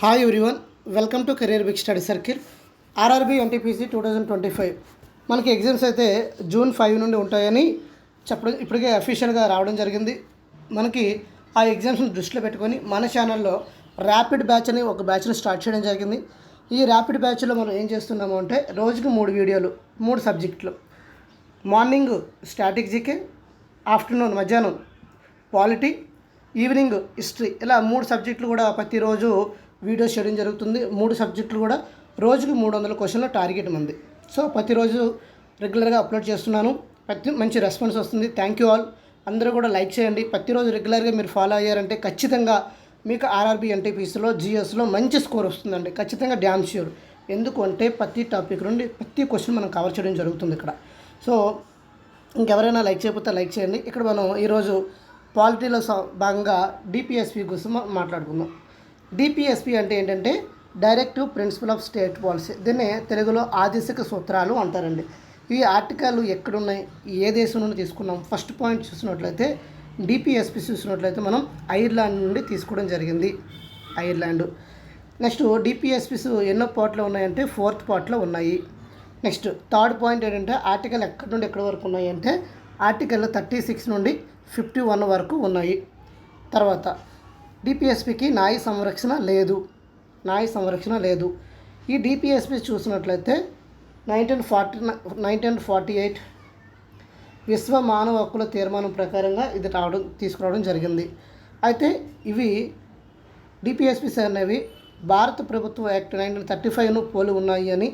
Hi everyone, welcome to career big study circle. RRB NTPC 2025 మనకి exams అయితే June 5 నుండి ఉంటాయని చెప్పడం ఇప్పటికే అఫీషియల్గా రావడం జరిగింది. మనకి ఆ ఎగ్జామ్స్ని దృష్టిలో పెట్టుకొని మన ఛానల్లో ర్యాపిడ్ బ్యాచ్ అని ఒక బ్యాచ్ని స్టార్ట్ చేయడం జరిగింది. ఈ ర్యాపిడ్ బ్యాచ్లో మనం ఏం చేస్తున్నాము అంటే రోజుకి 3 వీడియోలు 3 సబ్జెక్టులు. మార్నింగ్ స్టాటిక్ జీకే, ఆఫ్టర్నూన్ మధ్యాహ్నం పాలిటీ, ఈవినింగ్ హిస్టరీ, ఇలా 3 సబ్జెక్టులు కూడా ప్రతిరోజు వీడియోస్ చేయడం జరుగుతుంది. 3 సబ్జెక్టులు కూడా రోజుకి 300 క్వశ్చన్ల టార్గెట్ మంది. సో ప్రతిరోజు రెగ్యులర్గా అప్లోడ్ చేస్తున్నాను. మంచి రెస్పాన్స్ వస్తుంది. Thank you all. అందరూ కూడా లైక్ చేయండి. ప్రతిరోజు రెగ్యులర్గా మీరు ఫాలో అయ్యారంటే ఖచ్చితంగా మీకు ఆర్ఆర్బీ ఎన్టీపీసీలో జిఎస్లో మంచి స్కోర్ వస్తుందండి. ఖచ్చితంగా డ్యామ్ ష్యూర్. ఎందుకు అంటే ప్రతి టాపిక్ నుండి ప్రతి క్వశ్చన్ మనం కవర్ చేయడం జరుగుతుంది ఇక్కడ. సో ఇంకెవరైనా లైక్ చేయకపోతే లైక్ చేయండి. ఇక్కడ మనం ఈరోజు పాలిటీలో భాగంగా డిపిఎస్పి కోసం మాట్లాడుకుందాం. డిపిఎస్పి అంటే ఏంటంటే directive principle of state policy. దీన్ని తెలుగులో ఆదేశిక సూత్రాలు అంటారండి. ఈ ఆర్టికల్ ఎక్కడున్నాయి, ఏ దేశం నుండి తీసుకున్నాం? ఫస్ట్ పాయింట్ చూసినట్లయితే డిపిఎస్పి చూసినట్లయితే మనం ఐర్లాండ్ నుండి తీసుకోవడం జరిగింది. ఐర్లాండ్. నెక్స్ట్ డిపిఎస్పిస్ ఎన్నో పార్ట్లో ఉన్నాయంటే 4th పార్ట్లో ఉన్నాయి. నెక్స్ట్ థర్డ్ పాయింట్ ఏంటంటే ఆర్టికల్ ఎక్కడి నుండి ఎక్కడి వరకు ఉన్నాయి అంటే ఆర్టికల్ 36 నుండి 51 వరకు ఉన్నాయి. తర్వాత డిపిఎస్పికి న్యాయ సంరక్షణ లేదు. ఈ డిపిఎస్పి చూసినట్లయితే 1948 విశ్వ మానవ హక్కుల తీర్మానం ప్రకారంగా ఇది తీసుకురావడం జరిగింది. అయితే ఇవి డిపిఎస్పిస్ అనేవి భారత ప్రభుత్వ యాక్ట్ 1935ను పోలి ఉన్నాయి అని,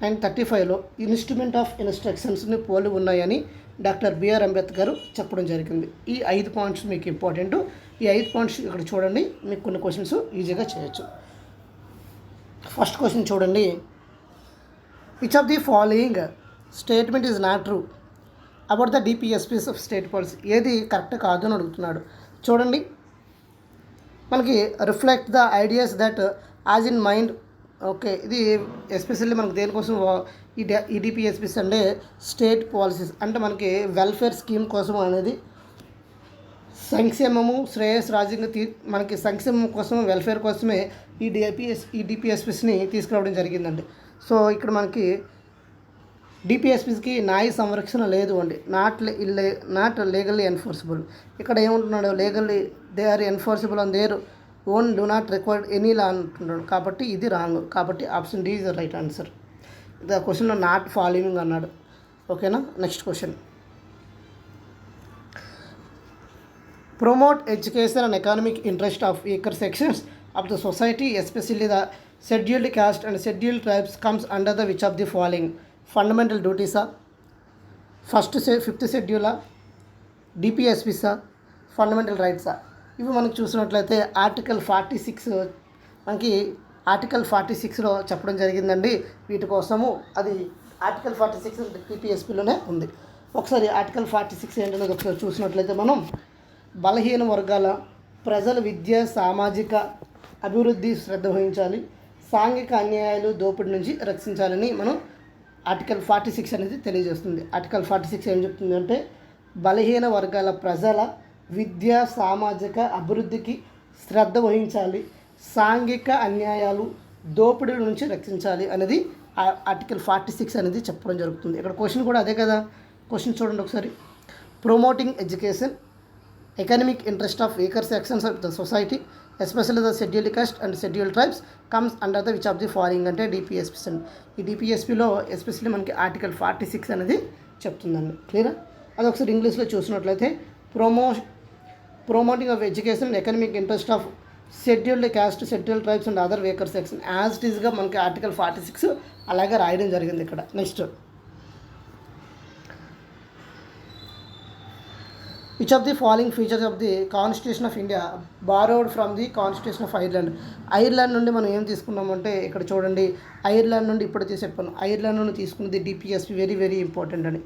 1935లో ఇన్స్ట్రుమెంట్ ఆఫ్ ఇన్స్ట్రక్షన్స్ని పోలి ఉన్నాయని డాక్టర్ బిఆర్ అంబేద్కర్ చెప్పడం జరిగింది. ఈ 5 పాయింట్స్ మీకు ఇంపార్టెంట్. ఈ 5 పాయింట్స్ ఇక్కడ చూడండి, మీకు కొన్ని క్వశ్చన్స్ ఈజీగా చేయొచ్చు. ఫస్ట్ క్వశ్చన్ చూడండి. Which of the following statement is not true about the DPSPs of state policy? ఏది కరెక్ట్ కాదు అని అడుగుతున్నాడు. చూడండి, మనకి reflect the ideas that as in mind. Okay, ఇది ఎస్పెషల్లీ మనకు దేనికోసం ఈ డిపిఎస్పీస్ అంటే స్టేట్ పాలసీస్ అంటే మనకి వెల్ఫేర్ స్కీమ్ కోసం అనేది సంక్షేమము శ్రేయస్ రాజ్యంగా మనకి సంక్షేమం కోసం వెల్ఫేర్ కోసమే ఈ డిపిఎస్పీస్ని తీసుకురావడం జరిగిందండి. సో ఇక్కడ మనకి డిపిఎస్పీస్కి న్యాయ సంరక్షణ లేదు అండి. Not legally enforceable. ఇక్కడ ఏమంటున్నాడు? Legally they are enforceable on their own do not required any law అంటున్నాడు. కాబట్టి ఇది రాంగ్. కాబట్టి option D is the right answer. The క్వశ్చన్లో నాట్ ఫాలోయింగ్ అన్నాడు. ఓకేనా? Next question. Promote education and economic interest of weaker sections of the society especially the scheduled caste and scheduled tribes comes under the which of the following? Fundamental డ్యూటీసా, fifth షెడ్యూలా, డిపిఎస్పిసా, fundamental రైట్సా? ఇవి మనకు చూసినట్లయితే article 46లో చెప్పడం జరిగిందండి వీటి కోసము. అది ఆర్టికల్ 46 డిపిఎస్పిలోనే ఉంది. ఒకసారి ఆర్టికల్ 46 ఏంటనేది ఒకసారి చూసినట్లయితే మనం బలహీన వర్గాల ప్రజల విద్య సామాజిక అభివృద్ధి శ్రద్ధ వహించాలి, సాంఘిక అన్యాయాలు దోపిడీ నుంచి రక్షించాలని మనం ఆర్టికల్ 46 అనేది తెలియజేస్తుంది. ఆర్టికల్ 46 ఏం చెప్తుంది అంటే బలహీన వర్గాల ప్రజల విద్య సామాజిక అభివృద్ధికి శ్రద్ధ వహించాలి, సాంఘిక అన్యాయాలు దోపిడీల నుంచి రక్షించాలి అనేది ఆర్టికల్ 46 అనేది చెప్పడం జరుగుతుంది. ఇక్కడ క్వశ్చన్ కూడా అదే కదా. క్వశ్చన్ చూడండి ఒకసారి. Promoting education economic interest of weaker sections of the society especially the scheduled cost and scheduled tribes comes under the which of the following అంటే డిపిఎస్పీస్ అండి. ఈ డిపిఎస్పీలో ఎస్పెషల్లీ మనకి ఆర్టికల్ 46 అనేది చెప్తుందండి. క్లియరా? అది ఒకసారి ఇంగ్లీష్లో చూసినట్లయితే promoting of education and economic interest of scheduled caste scheduled tribes and other weaker section as it ఈస్గా మనకి ఆర్టికల్ 46 అలాగే రాయడం జరిగింది ఇక్కడ. Next, which of the following features of the constitution of India borrowed from the constitution of Ireland? Ireland నుండి మనం ఏం తీసుకున్నామంటే ఇక్కడ చూడండి, ఐర్లాండ్ నుండి ఇప్పుడు చెప్పాను, ఐర్లాండ్ నుండి తీసుకున్నది డిపిఎస్పి. వెరీ వెరీ ఇంపార్టెంట్ అని.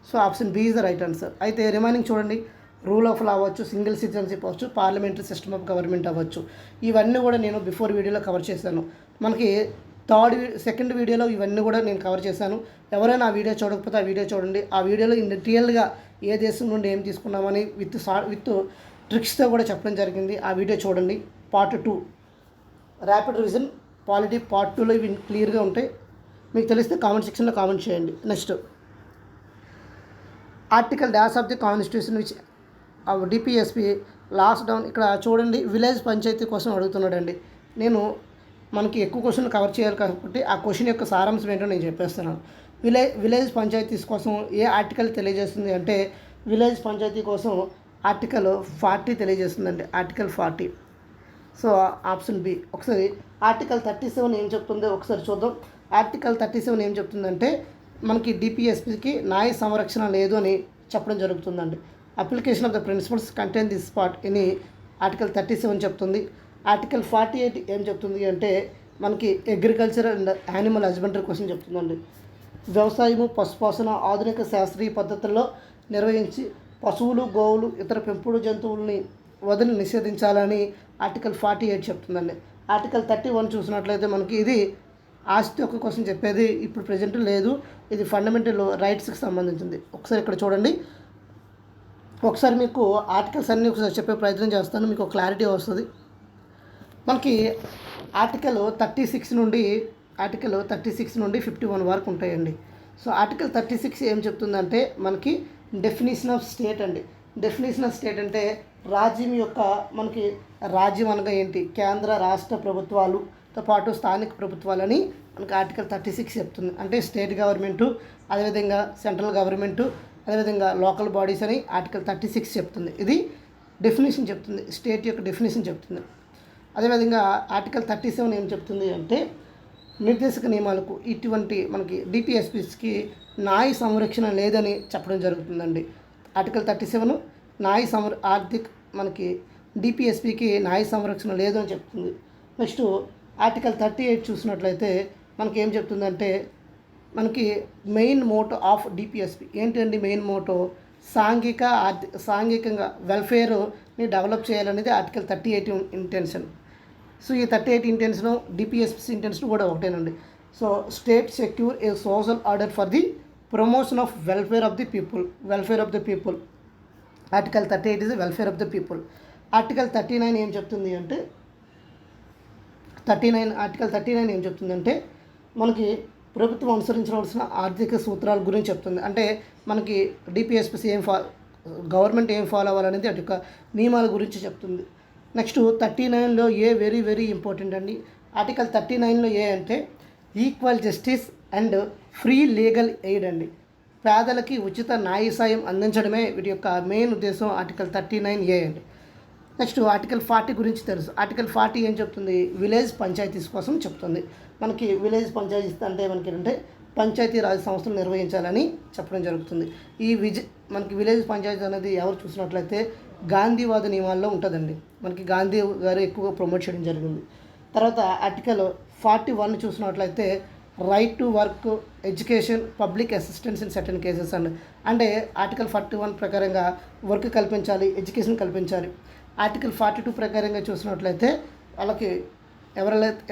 So option B is the right answer. అయితే రిమైనింగ్ చూడండి, రూల్ ఆఫ్ లా అవ్వచ్చు, సింగిల్ సిటిజన్షిప్ అవ్వచ్చు, పార్లమెంటరీ సిస్టమ్ ఆఫ్ గవర్నమెంట్ అవ్వచ్చు. ఇవన్నీ కూడా నేను బిఫోర్ వీడియోలో కవర్ చేశాను. మనకి సెకండ్ వీడియోలో ఇవన్నీ కూడా నేను కవర్ చేశాను. ఎవరైనా ఆ వీడియో చూడకపోతే ఆ వీడియో చూడండి. ఆ వీడియోలో డీటెయిల్గా ఏ దేశం నుండి ఏం తీసుకున్నామని విత్ ట్రిక్స్తో కూడా చెప్పడం జరిగింది. ఆ వీడియో చూడండి, part 2. Rapid revision polity part 2లో ఇవి క్లియర్గా ఉంటాయి. మీకు తెలిస్తే కామెంట్ సెక్షన్లో కామెంట్ చేయండి. Next article dash of the constitution which DPSP last down. ఇక్కడ చూడండి, విలేజ్ పంచాయతీ కోసం అడుగుతున్నాడండి. నేను మనకి ఎక్కువ క్వశ్చన్ కవర్ చేయాలి కాబట్టి ఆ క్వశ్చన్ యొక్క సారాంశం ఏంటో నేను చెప్పేస్తున్నాను. విలేజ్ పంచాయతీస్ కోసం ఏ ఆర్టికల్ తెలియజేస్తుంది అంటే విలేజ్ పంచాయతీ కోసం ఆర్టికల్ 40 తెలియజేస్తుందండి. ఆర్టికల్ 40. So option B. ఒకసారి ఆర్టికల్ 37 ఏం చెప్తుందో ఒకసారి చూద్దాం. ఆర్టికల్ 37 ఏం చెప్తుందంటే మనకి డిపిఎస్పికి న్యాయ సంరక్షణ లేదు అని చెప్పడం జరుగుతుందండి. Application of the principles contain this part అని ఆర్టికల్ 37 చెప్తుంది. ఆర్టికల్ 48 ఏం చెప్తుంది అంటే మనకి అగ్రికల్చర్ అండ్ యానిమల్ హస్బెండరీ కోసం చెప్తుందండి. వ్యవసాయము పశుపోషణ ఆధునిక శాస్త్రీయ పద్ధతుల్లో నిర్వహించి పశువులు గోవులు ఇతర పెంపుడు జంతువుల్ని వదిలి నిషేధించాలని ఆర్టికల్ 48 చెప్తుందండి. ఆర్టికల్ 31 చూసినట్లయితే మనకి ఇది ఆస్తి హక్కు కోసం చెప్పేది, ఇప్పుడు ప్రజెంట్ లేదు. ఇది ఫండమెంటల్ రైట్స్కి సంబంధించింది. ఒకసారి ఇక్కడ చూడండి. ఒకసారి మీకు ఆర్టికల్స్ అన్నీ ఒకసారి చెప్పే ప్రయత్నం చేస్తాను, మీకు క్లారిటీ వస్తుంది. మనకి ఆర్టికల్ 36 నుండి 51 వరకు ఉంటాయండి. సో ఆర్టికల్ 36 ఏం చెప్తుందంటే మనకి డెఫినేషన్ ఆఫ్ స్టేట్ అండి. డెఫినేషన్ ఆఫ్ స్టేట్ అంటే రాజ్యం యొక్క మనకి రాజ్యం అనగా ఏంటి, కేంద్ర రాష్ట్ర ప్రభుత్వాలతో పాటు స్థానిక ప్రభుత్వాలని మనకి ఆర్టికల్ 36 చెప్తుంది. అంటే స్టేట్ గవర్నమెంటు, అదేవిధంగా సెంట్రల్ గవర్నమెంటు, అదేవిధంగా లోకల్ బాడీస్ అని ఆర్టికల్ 36 చెప్తుంది. ఇది డెఫినేషన్ చెప్తుంది, స్టేట్ యొక్క డెఫినేషన్ చెప్తుంది. అదేవిధంగా ఆర్టికల్ 37 ఏం చెప్తుంది అంటే నిర్దేశక నియమాలకు ఇటువంటి మనకి డిపిఎస్పిస్కి న్యాయ సంరక్షణ లేదని చెప్పడం జరుగుతుందండి. ఆర్టికల్ 37 ఆర్థిక మనకి డిపిఎస్పికి న్యాయ సంరక్షణ లేదు అని చెప్తుంది. నెక్స్ట్ ఆర్టికల్ 38 చూసినట్లయితే మనకి ఏం చెప్తుందంటే మనకి మెయిన్ మోటో ఆఫ్ డిపిఎస్పి ఏంటండి, మెయిన్ మోటో సాంఘికంగా వెల్ఫేర్ని డెవలప్ చేయాలనేది ఆర్టికల్ 38 ఇంటెన్షన్. సో ఈ 38 ఇంటెన్షన్ డిపిఎస్పి ఇంటెన్షన్ కూడా ఒకటేనండి. So state secure A social order for the promotion of welfare of the people. Article 38 is welfare of the people. Article 39 ఏం చెప్తుంది అంటే article 39 ఏం చెప్తుందంటే మనకి ప్రభుత్వం అనుసరించవలసిన ఆర్థిక సూత్రాల గురించి చెప్తుంది. అంటే మనకి డిపిఎస్పిసి గవర్నమెంట్ ఏం ఫాలో అవ్వాలనేది అటు యొక్క నియమాల గురించి చెప్తుంది. నెక్స్ట్ 39లో ఏ వెరీ వెరీ ఇంపార్టెంట్ అండి. ఆర్టికల్ 39లో ఏ అంటే equal justice and free legal aid అండి. పేదలకి ఉచిత న్యాయ సాయం అందించడమే వీటి యొక్క మెయిన్ ఉద్దేశం. ఆర్టికల్ 39A అండి. నెక్స్ట్ ఆర్టికల్ 40 గురించి తెలుసు. ఆర్టికల్ 40 ఏం చెప్తుంది, విలేజ్ పంచాయతీస్ కోసం చెప్తుంది. మనకి విలేజ్ పంచాయతీస్ అంటే మనకి ఏంటంటే పంచాయతీ రాజ్ సంస్థలు నిర్వహించాలని చెప్పడం జరుగుతుంది. మనకి విలేజ్ పంచాయతీ అనేది ఎవరు చూసినట్లయితే గాంధీవాద నియమాల్లో ఉంటుందండి. మనకి గాంధీ గారు ఎక్కువగా ప్రమోట్ చేయడం జరిగింది. తర్వాత ఆర్టికల్ 41 చూసినట్లయితే right to work, education, public assistance in certain cases అండి. అంటే ఆర్టికల్ 41 ప్రకారంగా వర్క్ కల్పించాలి, ఎడ్యుకేషన్ కల్పించాలి. ఆర్టికల్ 42 ప్రకారంగా చూసినట్లయితే వాళ్ళకి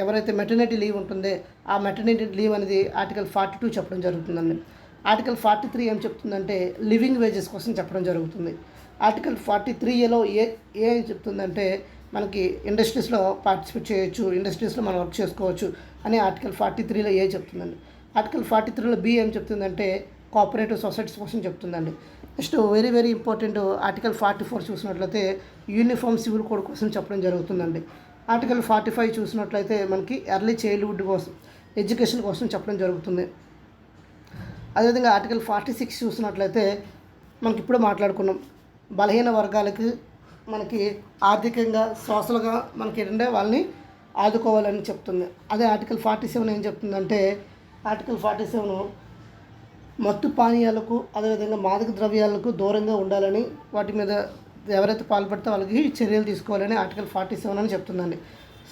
ఎవరైతే మెటర్నిటీ లీవ్ ఉంటుందో ఆ మెటర్నిటీ లీవ్ అనేది ఆర్టికల్ 42 చెప్పడం జరుగుతుందండి. ఆర్టికల్ 43 ఏం చెప్తుందంటే లివింగ్ వేజెస్ కోసం చెప్పడం జరుగుతుంది. ఆర్టికల్ 43Aలో ఏం చెప్తుందంటే మనకి ఇండస్ట్రీస్లో పార్టిసిపేట్ చేయొచ్చు, ఇండస్ట్రీస్లో మనం వర్క్ చేసుకోవచ్చు అని ఆర్టికల్ 43లో ఏ చెప్తుందండి. ఆర్టికల్ 43లో బి ఏం చెప్తుందంటే కోఆపరేటివ్ సొసైటీస్ కోసం చెప్తుందండి. Next very very important article 44 చూసినట్లయితే యూనిఫామ్ సివిల్ కోడ్ కోసం చెప్పడం జరుగుతుందండి. ఆర్టికల్ 45 చూసినట్లయితే మనకి ఎర్లీ చైల్డ్హుడ్ కోసం, ఎడ్యుకేషన్ కోసం చెప్పడం జరుగుతుంది. అదేవిధంగా ఆర్టికల్ 46 చూసినట్లయితే మనకి ఇప్పుడు మాట్లాడుకున్నాం, బలహీన వర్గాలకి మనకి ఆర్థికంగా సోషల్గా మనకి ఏంటంటే వాళ్ళని ఆదుకోవాలని చెప్తుంది. అదే ఆర్టికల్ 47 ఏం చెప్తుందంటే ఆర్టికల్ 47 మత్తు పానీయాలకు అదేవిధంగా మాదక ద్రవ్యాలకు దూరంగా ఉండాలని, వాటి మీద ఎవరైతే పాల్పడితే వాళ్ళకి చర్యలు తీసుకోవాలని ఆర్టికల్ 47 అని చెప్తుందండి.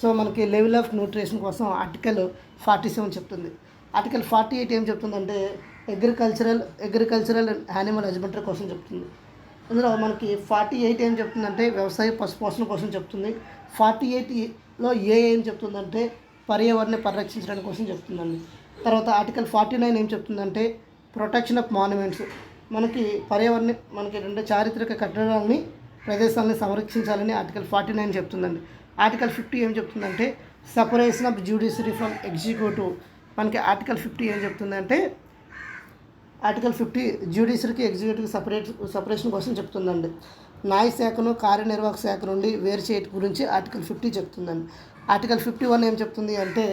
సో మనకి లెవెల్ ఆఫ్ న్యూట్రిషన్ కోసం ఆర్టికల్ 47 చెప్తుంది. ఆర్టికల్ 48 ఏం చెప్తుందంటే అగ్రికల్చరల్ అండ్ యానిమల్ హస్బెండరీ కోసం చెప్తుంది. ఇందులో మనకి 48 ఏం చెప్తుందంటే వ్యవసాయ పశుపోషణ కోసం చెప్తుంది. 48లో ఏం చెప్తుందంటే పర్యావరణ పరిరక్షించడం కోసం చెప్తుందండి. తర్వాత ఆర్టికల్ 49 ఏం చెప్తుందంటే ప్రొటెక్షన్ ఆఫ్ మాన్యుమెంట్స్, మనకి పర్యావరణ మనకి ఏంటంటే చారిత్రక కట్టడాలని ప్రదేశాలని సంరక్షించాలని ఆర్టికల్ 49 చెప్తుందండి. ఆర్టికల్ 50 ఏం చెప్తుందంటే separation of judiciary from executive. మనకి ఆర్టికల్ 50 ఏం చెప్తుందంటే ఆర్టికల్ 50 జ్యుడిషియరీకి ఎగ్జిక్యూటివ్ సపరేషన్ కోసం చెప్తుందండి. న్యాయశాఖను కార్యనిర్వాహక శాఖ నుండి వేరు చేయడం గురించి ఆర్టికల్ 50 చెప్తుందండి. ఆర్టికల్ 51 ఏం చెప్తుంది అంటే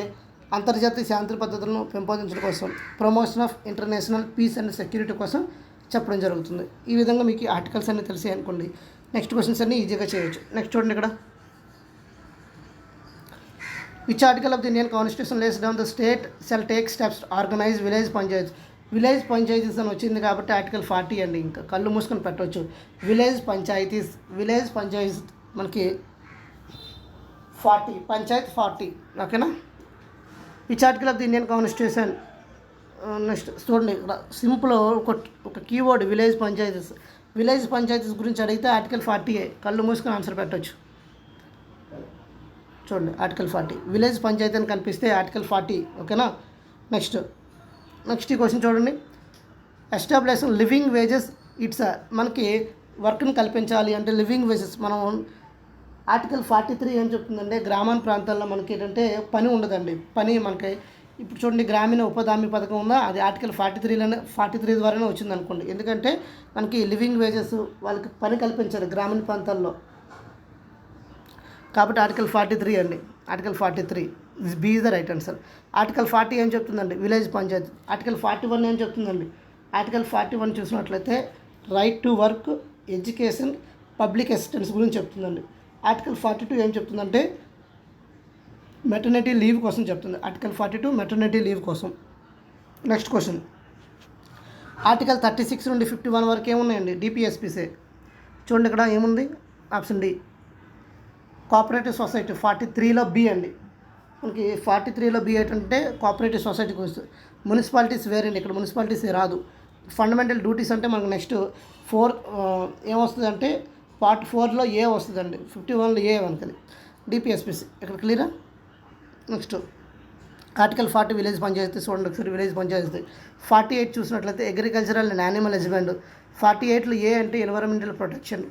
అంతర్జాతీయ శాంతి పద్ధతులను పెంపొందించడం కోసం, promotion of international peace and security కోసం చెప్పడం జరుగుతుంది. ఈ విధంగా మీకు ఈ ఆర్టికల్స్ అన్నీ తెలిసాయి అనుకోండి, నెక్స్ట్ క్వశ్చన్స్ అన్నీ ఈజీగా చేయొచ్చు. నెక్స్ట్ చూడండి ఇక్కడ, which article of the Indian constitution lays down the state shall take steps organise village panchayat. Village panchayats అని వచ్చింది కాబట్టి ఆర్టికల్ 40 అండి, ఇంకా కళ్ళు మూసుకొని పెట్టవచ్చు. విలేజ్ పంచాయతీస్ మనకి 40, పంచాయత్ 40, ఓకేనా. Which article of the Indian constitution, next చూడండి ఇక్కడ సింపుల్ ఒక కీవర్డ్ విలేజ్ పంచాయతీస్ గురించి అడిగితే ఆర్టికల్ 40 కళ్ళు మూసుకొని ఆన్సర్ పెట్టవచ్చు. చూడండి ఆర్టికల్ 40 విలేజ్ పంచాయతీ అని కనిపిస్తే ఆర్టికల్ 40, ఓకేనా. నెక్స్ట్ ఈ క్వశ్చన్ చూడండి, ఎస్టాబ్లిష్ లివింగ్ వేజెస్ ఇట్స్ మనకి వర్క్ని కల్పించాలి అంటే లివింగ్ వేజెస్ మనం ఆర్టికల్ 43 ఏం చెప్తుందంటే గ్రామీణ ప్రాంతాల్లో మనకి ఏంటంటే పని ఉండదండి. పని మనకి ఇప్పుడు చూడండి గ్రామీణ ఉపాధి పథకం ఉందా, అది ఆర్టికల్ 43 ద్వారానే వచ్చింది అనుకోండి. ఎందుకంటే మనకి లివింగ్ వేజెస్ వాళ్ళకి పని కల్పించాలి గ్రామీణ ప్రాంతాల్లో, కాబట్టి ఆర్టికల్ 43 అండి. Article 43 B is the right answer. Article 40 ఏం చెప్తుందండి విలేజ్ పంచాయతీ. ఆర్టికల్ 41 ఏం చెప్తుందండి, ఆర్టికల్ 41 చూసినట్లయితే right to work, education, public assistance గురించి చెప్తుందండి. ఆర్టికల్ 42 ఏం చెప్తుందంటే మెటర్నిటీ లీవ్ కోసం చెప్తుంది. ఆర్టికల్ 42 మెటర్నిటీ లీవ్ కోసం. నెక్స్ట్ క్వశ్చన్, ఆర్టికల్ 36 నుండి 51 వరకు ఏమున్నాయండి డిపిఎస్పిసే. చూడండి ఇక్కడ ఏముంది, ఆప్షన్ డి కోఆపరేటివ్ సొసైటీ. 43లో బి అండి, మనకి 43లో బి ఏంటంటే కోఆపరేటివ్ సొసైటీకి వస్తుంది. మున్సిపాలిటీస్ వేరండి, ఇక్కడ మున్సిపాలిటీస్ రాదు. ఫండమెంటల్ డ్యూటీస్ అంటే మనకు నెక్స్ట్ 4 ఏమొస్తుంది అంటే పార్ట్ 4లో ఏ వస్తుందండి, 51లో ఏ మనకి డిపిఎస్పిసి. ఇక్కడ క్లియరా. Next article 40 village panchayati. చూడండి ఒకసారి విలేజ్ పంచాయతీ. 48 చూసినట్లయితే అగ్రికల్చరల్ అండ్ యానిమల్ హస్బెండ్. 48లో ఏ అంటే ఎన్విరాన్మెంటల్ ప్రొటెక్షన్.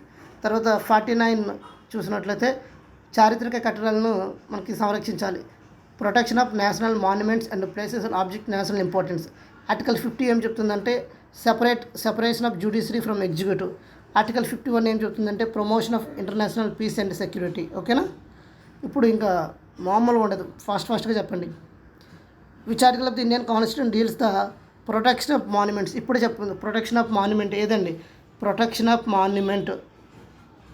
తర్వాత 49 చూసినట్లయితే చారిత్రక కట్టడాలను మనకి సంరక్షించాలి, protection of national monuments and places and object national importance. Article 50 ఏం చెప్తుందంటే separation of judiciary from executive. Article 51 ఏం చెప్తుందంటే promotion of international peace and security, ఓకేనా. ఇప్పుడు ఇంకా మామూలుగా ఉండదు, ఫాస్ట్గా చెప్పండి. Which article of the Indian constitution deals the protection of monuments. ఇప్పుడు చెప్తుంది ప్రొటెక్షన్ ఆఫ్ మాన్యుమెంట్ ఏదండి, protection of monument.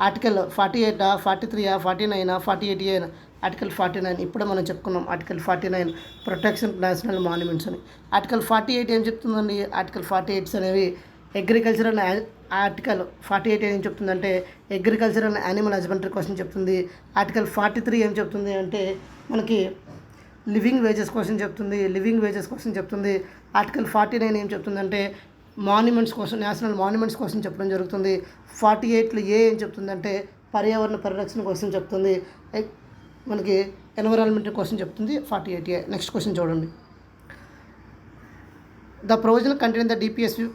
Article 48, 43, 49, 48 article 49. ఇప్పుడు మనం చెప్పుకున్నాం ఆర్టికల్ 49 ప్రొటెక్షన్ నేషనల్ మాన్యుమెంట్స్ అని. ఆర్టికల్ 48 ఏం చెప్తుందండి, ఆర్టికల్ 48 అనేవి అగ్రికల్చరల్. ఆర్టికల్ 48 ఏం చెప్తుందంటే అగ్రికల్చరల్ యానిమల్ హస్బెండరీ కోసం చెప్తుంది. ఆర్టికల్ 43 ఏం చెప్తుంది అంటే మనకి లివింగ్ వేజెస్ కోసం చెప్తుంది. ఆర్టికల్ 49 ఏం చెప్తుందంటే మాన్యుమెంట్స్ కోసం, నేషనల్ మాన్యుమెంట్స్ కోసం చెప్పడం జరుగుతుంది. 48లో ఏ ఏం చెప్తుందంటే పర్యావరణ పరిరక్షణ కోసం చెప్తుంది, మనకి ఎన్విరాన్మెంట్ కోసం చెప్తుంది 48A. నెక్స్ట్ క్వశ్చన్ చూడండి, the provision contain the DPSP.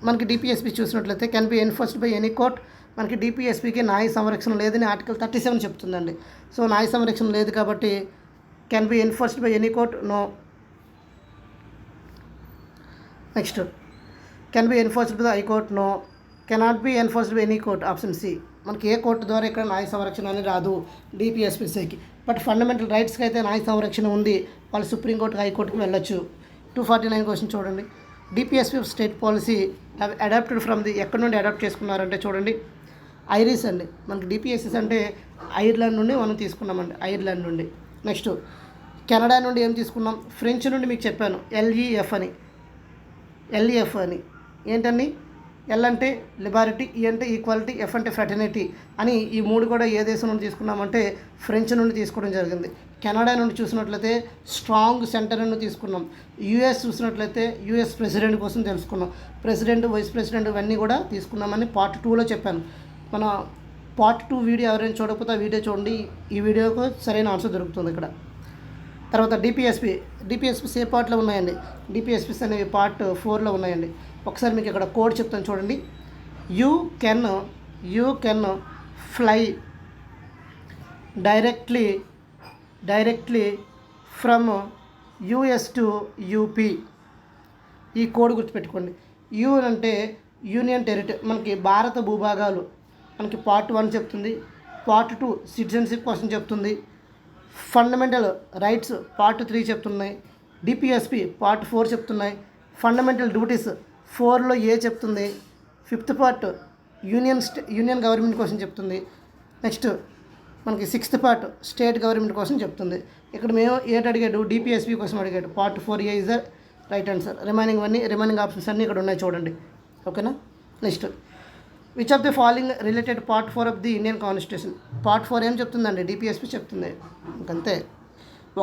మనకి డిపిఎస్పి చూసినట్లయితే can be enforced by any court. మనకి డిపిఎస్పికి న్యాయ సంరక్షణ లేదని ఆర్టికల్ 37 చెప్తుందండి. సో న్యాయ సంరక్షణ లేదు కాబట్టి can be enforced by any court, no. Next can be enforced by the high court, no. Cannot be enforced by any court, option C. మనకి ఏ కోర్టు ద్వారా ఇక్కడ న్యాయ సంరక్షణ అనేది రాదు డిపిఎస్పిసికి. బట్ ఫండమెంటల్ రైట్స్కి అయితే న్యాయ సంరక్షణ ఉంది, వాళ్ళు సుప్రీంకోర్టుకి హైకోర్టుకి వెళ్ళొచ్చు. 249 క్వశ్చన్ చూడండి, DPSP state policy adapted from the. ఎక్కడి నుండి అడాప్ట్ చేసుకున్నారంటే చూడండి ఐరిస్ అండి. మనకి డిపిఎస్ఎస్ అంటే ఐర్లాండ్ నుండి మనం తీసుకున్నామండి, ఐర్లాండ్ నుండి. నెక్స్ట్ కెనడా నుండి ఏం తీసుకున్నాం, ఫ్రెంచ్ నుండి మీకు చెప్పాను ఎల్ఈఎఫ్ అని. ఏంటండి, ఎల్ అంటే లిబర్టీ, ఈ అంటే ఈక్వాలిటీ, ఎఫ్ అంటే ఫ్రెటర్నిటీ అని ఈ 3 కూడా ఏ దేశం నుండి తీసుకున్నామంటే ఫ్రెంచ్ నుండి తీసుకోవడం జరిగింది. కెనడా నుండి చూసినట్లయితే స్ట్రాంగ్ సెంటర్ నుండి తీసుకున్నాం. యూఎస్ చూసినట్లయితే యూఎస్ ప్రెసిడెంట్ కోసం తెలుసుకున్నాం, ప్రెసిడెంట్, వైస్ ప్రెసిడెంట్ ఇవన్నీ కూడా తీసుకున్నామని పార్ట్ 2లో చెప్పాను. మన పార్ట్ 2 వీడియో ఎవరైనా చూడకపోతే ఆ వీడియో చూడండి, ఈ వీడియోకు సరైన ఆన్సర్ దొరుకుతుంది ఇక్కడ. తర్వాత డిపిఎస్పి ఏ పార్ట్లో ఉన్నాయండి, డిపిఎస్పిస్ అనేవి పార్ట్ 4లో ఉన్నాయండి. ఒకసారి మీకు ఇక్కడ కోడ్ చెప్తాను చూడండి, you can fly directly directly from US to UP. ఈ కోడ్ గుర్తుపెట్టుకోండి. యూ అంటే యూనియన్ టెరిటరీ, మనకి భారత భూభాగాలు మనకి పార్ట్ 1 చెప్తుంది. పార్ట్ 2 సిటిజన్షిప్ కోసం చెప్తుంది. ఫండమెంటల్ రైట్స్ పార్ట్ 3 చెప్తున్నాయి. డిపిఎస్పి పార్ట్ 4 చెప్తున్నాయి. ఫండమెంటల్ డ్యూటీస్ 4లో ఏ చెప్తుంది. 5th పార్ట్ యూనియన్ గవర్నమెంట్ కోసం చెప్తుంది. నెక్స్ట్ మనకి 6th పార్ట్ స్టేట్ గవర్నమెంట్ కోసం చెప్తుంది. ఇక్కడ మేము ఏటి అడిగాడు, డిపిఎస్పి కోసం అడిగాడు. Part 4A is the right answer. Remaining options అన్నీ ఇక్కడ ఉన్నాయి చూడండి. ఓకేనా. Next which of the following related part 4 of the Indian constitution. Part 4 ఏం చెప్తుందండి, డిపిఎస్పి చెప్తుంది. ఇంకంతే.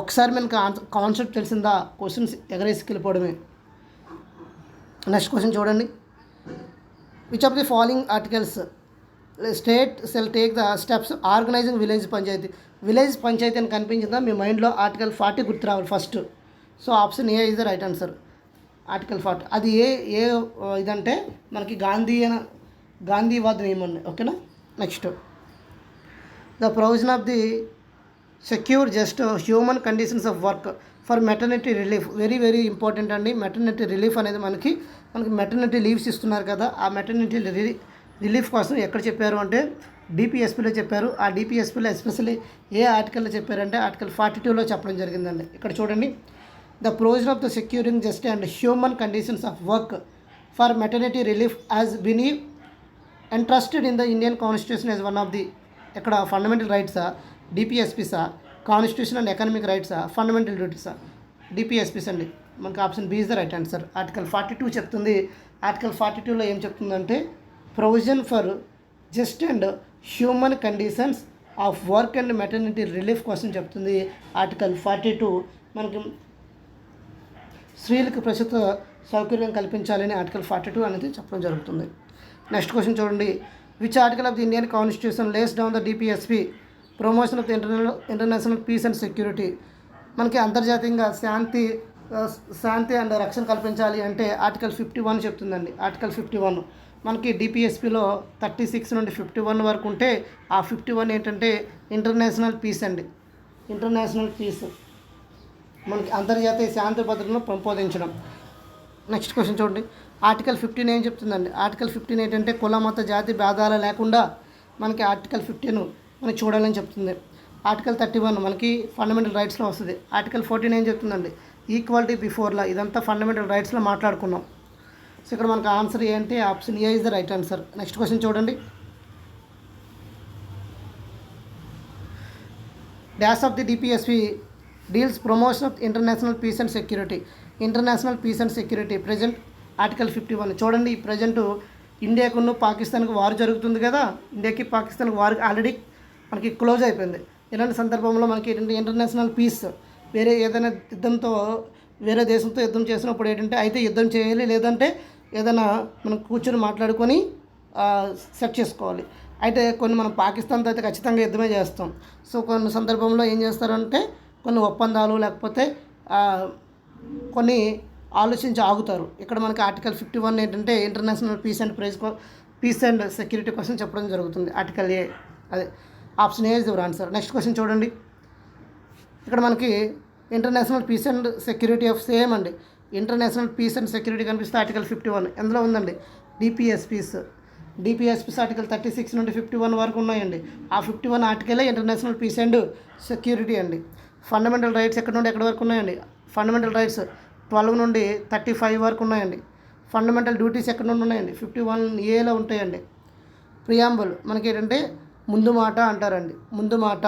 ఒకసారి మనకు కాన్సెప్ట్ తెలిసిందా, క్వశ్చన్స్ ఎగరేసుకెళ్ళిపోవడమే. నెక్స్ట్ క్వశ్చన్ చూడండి. Which of the following articles state shall take the steps organising village panchayat. Village panchayat అని కనిపించిందా మీ మైండ్లో, ఆర్టికల్ 40 గుర్తు రావాలి first. So option A is the right answer. Article 40 అది ఏ ఇదంటే మనకి గాంధీవాద్ నియమం. ఓకేనా. Next the provision of the secure just human conditions of work for maternity relief. Very important అండి. మెటర్నిటీ రిలీఫ్ అనేది మనకి మెటర్నిటీ లీవ్స్ ఇస్తున్నారు కదా, ఆ మెటర్నిటీ రిలీఫ్ కోసం ఎక్కడ చెప్పారు అంటే డిపిఎస్పిలో చెప్పారు. ఆ డిపిఎస్పిలో ఎస్పెషల్లీ ఏ ఆర్టికల్లో చెప్పారంటే ఆర్టికల్ 42లో చెప్పడం జరిగిందండి. ఇక్కడ చూడండి. The provision of the securing just and human conditions of work for maternity relief as been entrusted in the Indian Constitution as one of the ఇక్కడ ఫండమెంటల్ రైట్సా, డిపిఎస్పిసా, కాన్స్టిట్యూషన్ అండ్ ఎకనామిక్ రైట్సా, ఫండమెంటల్ డ్యూటీసా, DPSPs అండి. మనకి option B is the right answer. Article 42 చెప్తుంది. Article 42లో ఏం చెప్తుందంటే provision for just and human conditions of work and maternity relief కోసం చెప్తుంది. ఆర్టికల్ 42 మనకి స్త్రీలకు ప్రస్తుత సౌకర్యం కల్పించాలని ఆర్టికల్ 42 అనేది చెప్పడం జరుగుతుంది. నెక్స్ట్ క్వశ్చన్ చూడండి. Which article of the Indian constitution lays down the DPSP promotion of the international peace and security. మనకి అంతర్జాతీయంగా శాంతి అండ్ రక్షణ కల్పించాలి అంటే ఆర్టికల్ 51 చెప్తుందండి. ఆర్టికల్ 51 మనకి డిపిఎస్పిలో 36 నుండి 51 వరకు ఉంటే ఆ 51 ఏంటంటే ఇంటర్నేషనల్ పీస్ అండి. ఇంటర్నేషనల్ పీస్ మనకి అంతర్జాతీయ శాంతి భద్రతను పెంపొందించడం. నెక్స్ట్ క్వశ్చన్ చూడండి. ఆర్టికల్ 15 ఏం చెప్తుందండి. ఆర్టికల్ 15 ఏంటంటే కుల మత జాతి భేదాలు లేకుండా మనకి ఆర్టికల్ 15 మనకి చూడాలని చెప్తుంది. ఆర్టికల్ 31 మనకి ఫండమెంటల్ రైట్స్లో వస్తుంది. ఆర్టికల్ 14 ఏం చెప్తుందండి, ఈక్వాలిటీ బిఫోర్ లా. ఇదంతా ఫండమెంటల్ రైట్స్లో మాట్లాడుకున్నాం. సో ఇక్కడ మనకు ఆన్సర్ ఏంటి, option A is the right answer. Next question చూడండి. Dash of the DPSP deals promotion of international peace and security. International peace and security present article 51 చూడండి. ఈ ప్రజెంట్ ఇండియాకును పాకిస్తాన్కి war జరుగుతుంది కదా, ఇండియాకి పాకిస్తాన్కి వార్ ఆల్రెడీ మనకి క్లోజ్ అయిపోయింది. ఇలాంటి సందర్భంలో మనకి ఏంటంటే ఇంటర్నేషనల్ పీస్ వేరే ఏదైనా వేరే దేశంతో యుద్ధం చేసినప్పుడు ఏంటంటే అయితే యుద్ధం చేయాలి, లేదంటే ఏదైనా మనం కూర్చొని మాట్లాడుకొని సెట్ చేసుకోవాలి. అయితే కొన్ని మనం పాకిస్తాన్తో అయితే ఖచ్చితంగా యుద్ధమే చేస్తాం. సో కొన్ని సందర్భంలో ఏం చేస్తారంటే కొన్ని ఒప్పందాలు లేకపోతే కొన్ని ఆలోచించి ఆగుతారు. ఇక్కడ మనకి ఆర్టికల్ 51 ఏంటంటే ఇంటర్నేషనల్ పీస్ అండ్ సెక్యూరిటీ కోసం చెప్పడం జరుగుతుంది. ఆర్టికల్ ఏ, అదే option A is your answer. Next question చూడండి. ఇక్కడ మనకి international peace and security of same అండి. ఇంటర్నేషనల్ పీస్ అండ్ సెక్యూరిటీ కనిపిస్తే ఆర్టికల్ 51 ఎందులో ఉందండి, డిపిఎస్పీస్ ఆర్టికల్ 36 నుండి 51 వరకు ఉన్నాయండి. ఆ 51 ఆర్టికలే ఇంటర్నేషనల్ పీస్ అండ్ సెక్యూరిటీ అండి. ఫండమెంటల్ రైట్స్ ఎక్కడ నుండి ఎక్కడ వరకు ఉన్నాయండి, ఫండమెంటల్ రైట్స్ 12 నుండి 35 వరకు ఉన్నాయండి. ఫండమెంటల్ డ్యూటీస్ ఎక్కడ నుండి ఉన్నాయండి, 51Aలో ఉంటాయండి. ప్రియాంబుల్ మనకి ఏంటంటే ముందు మాట అంటారండి, ముందు మాట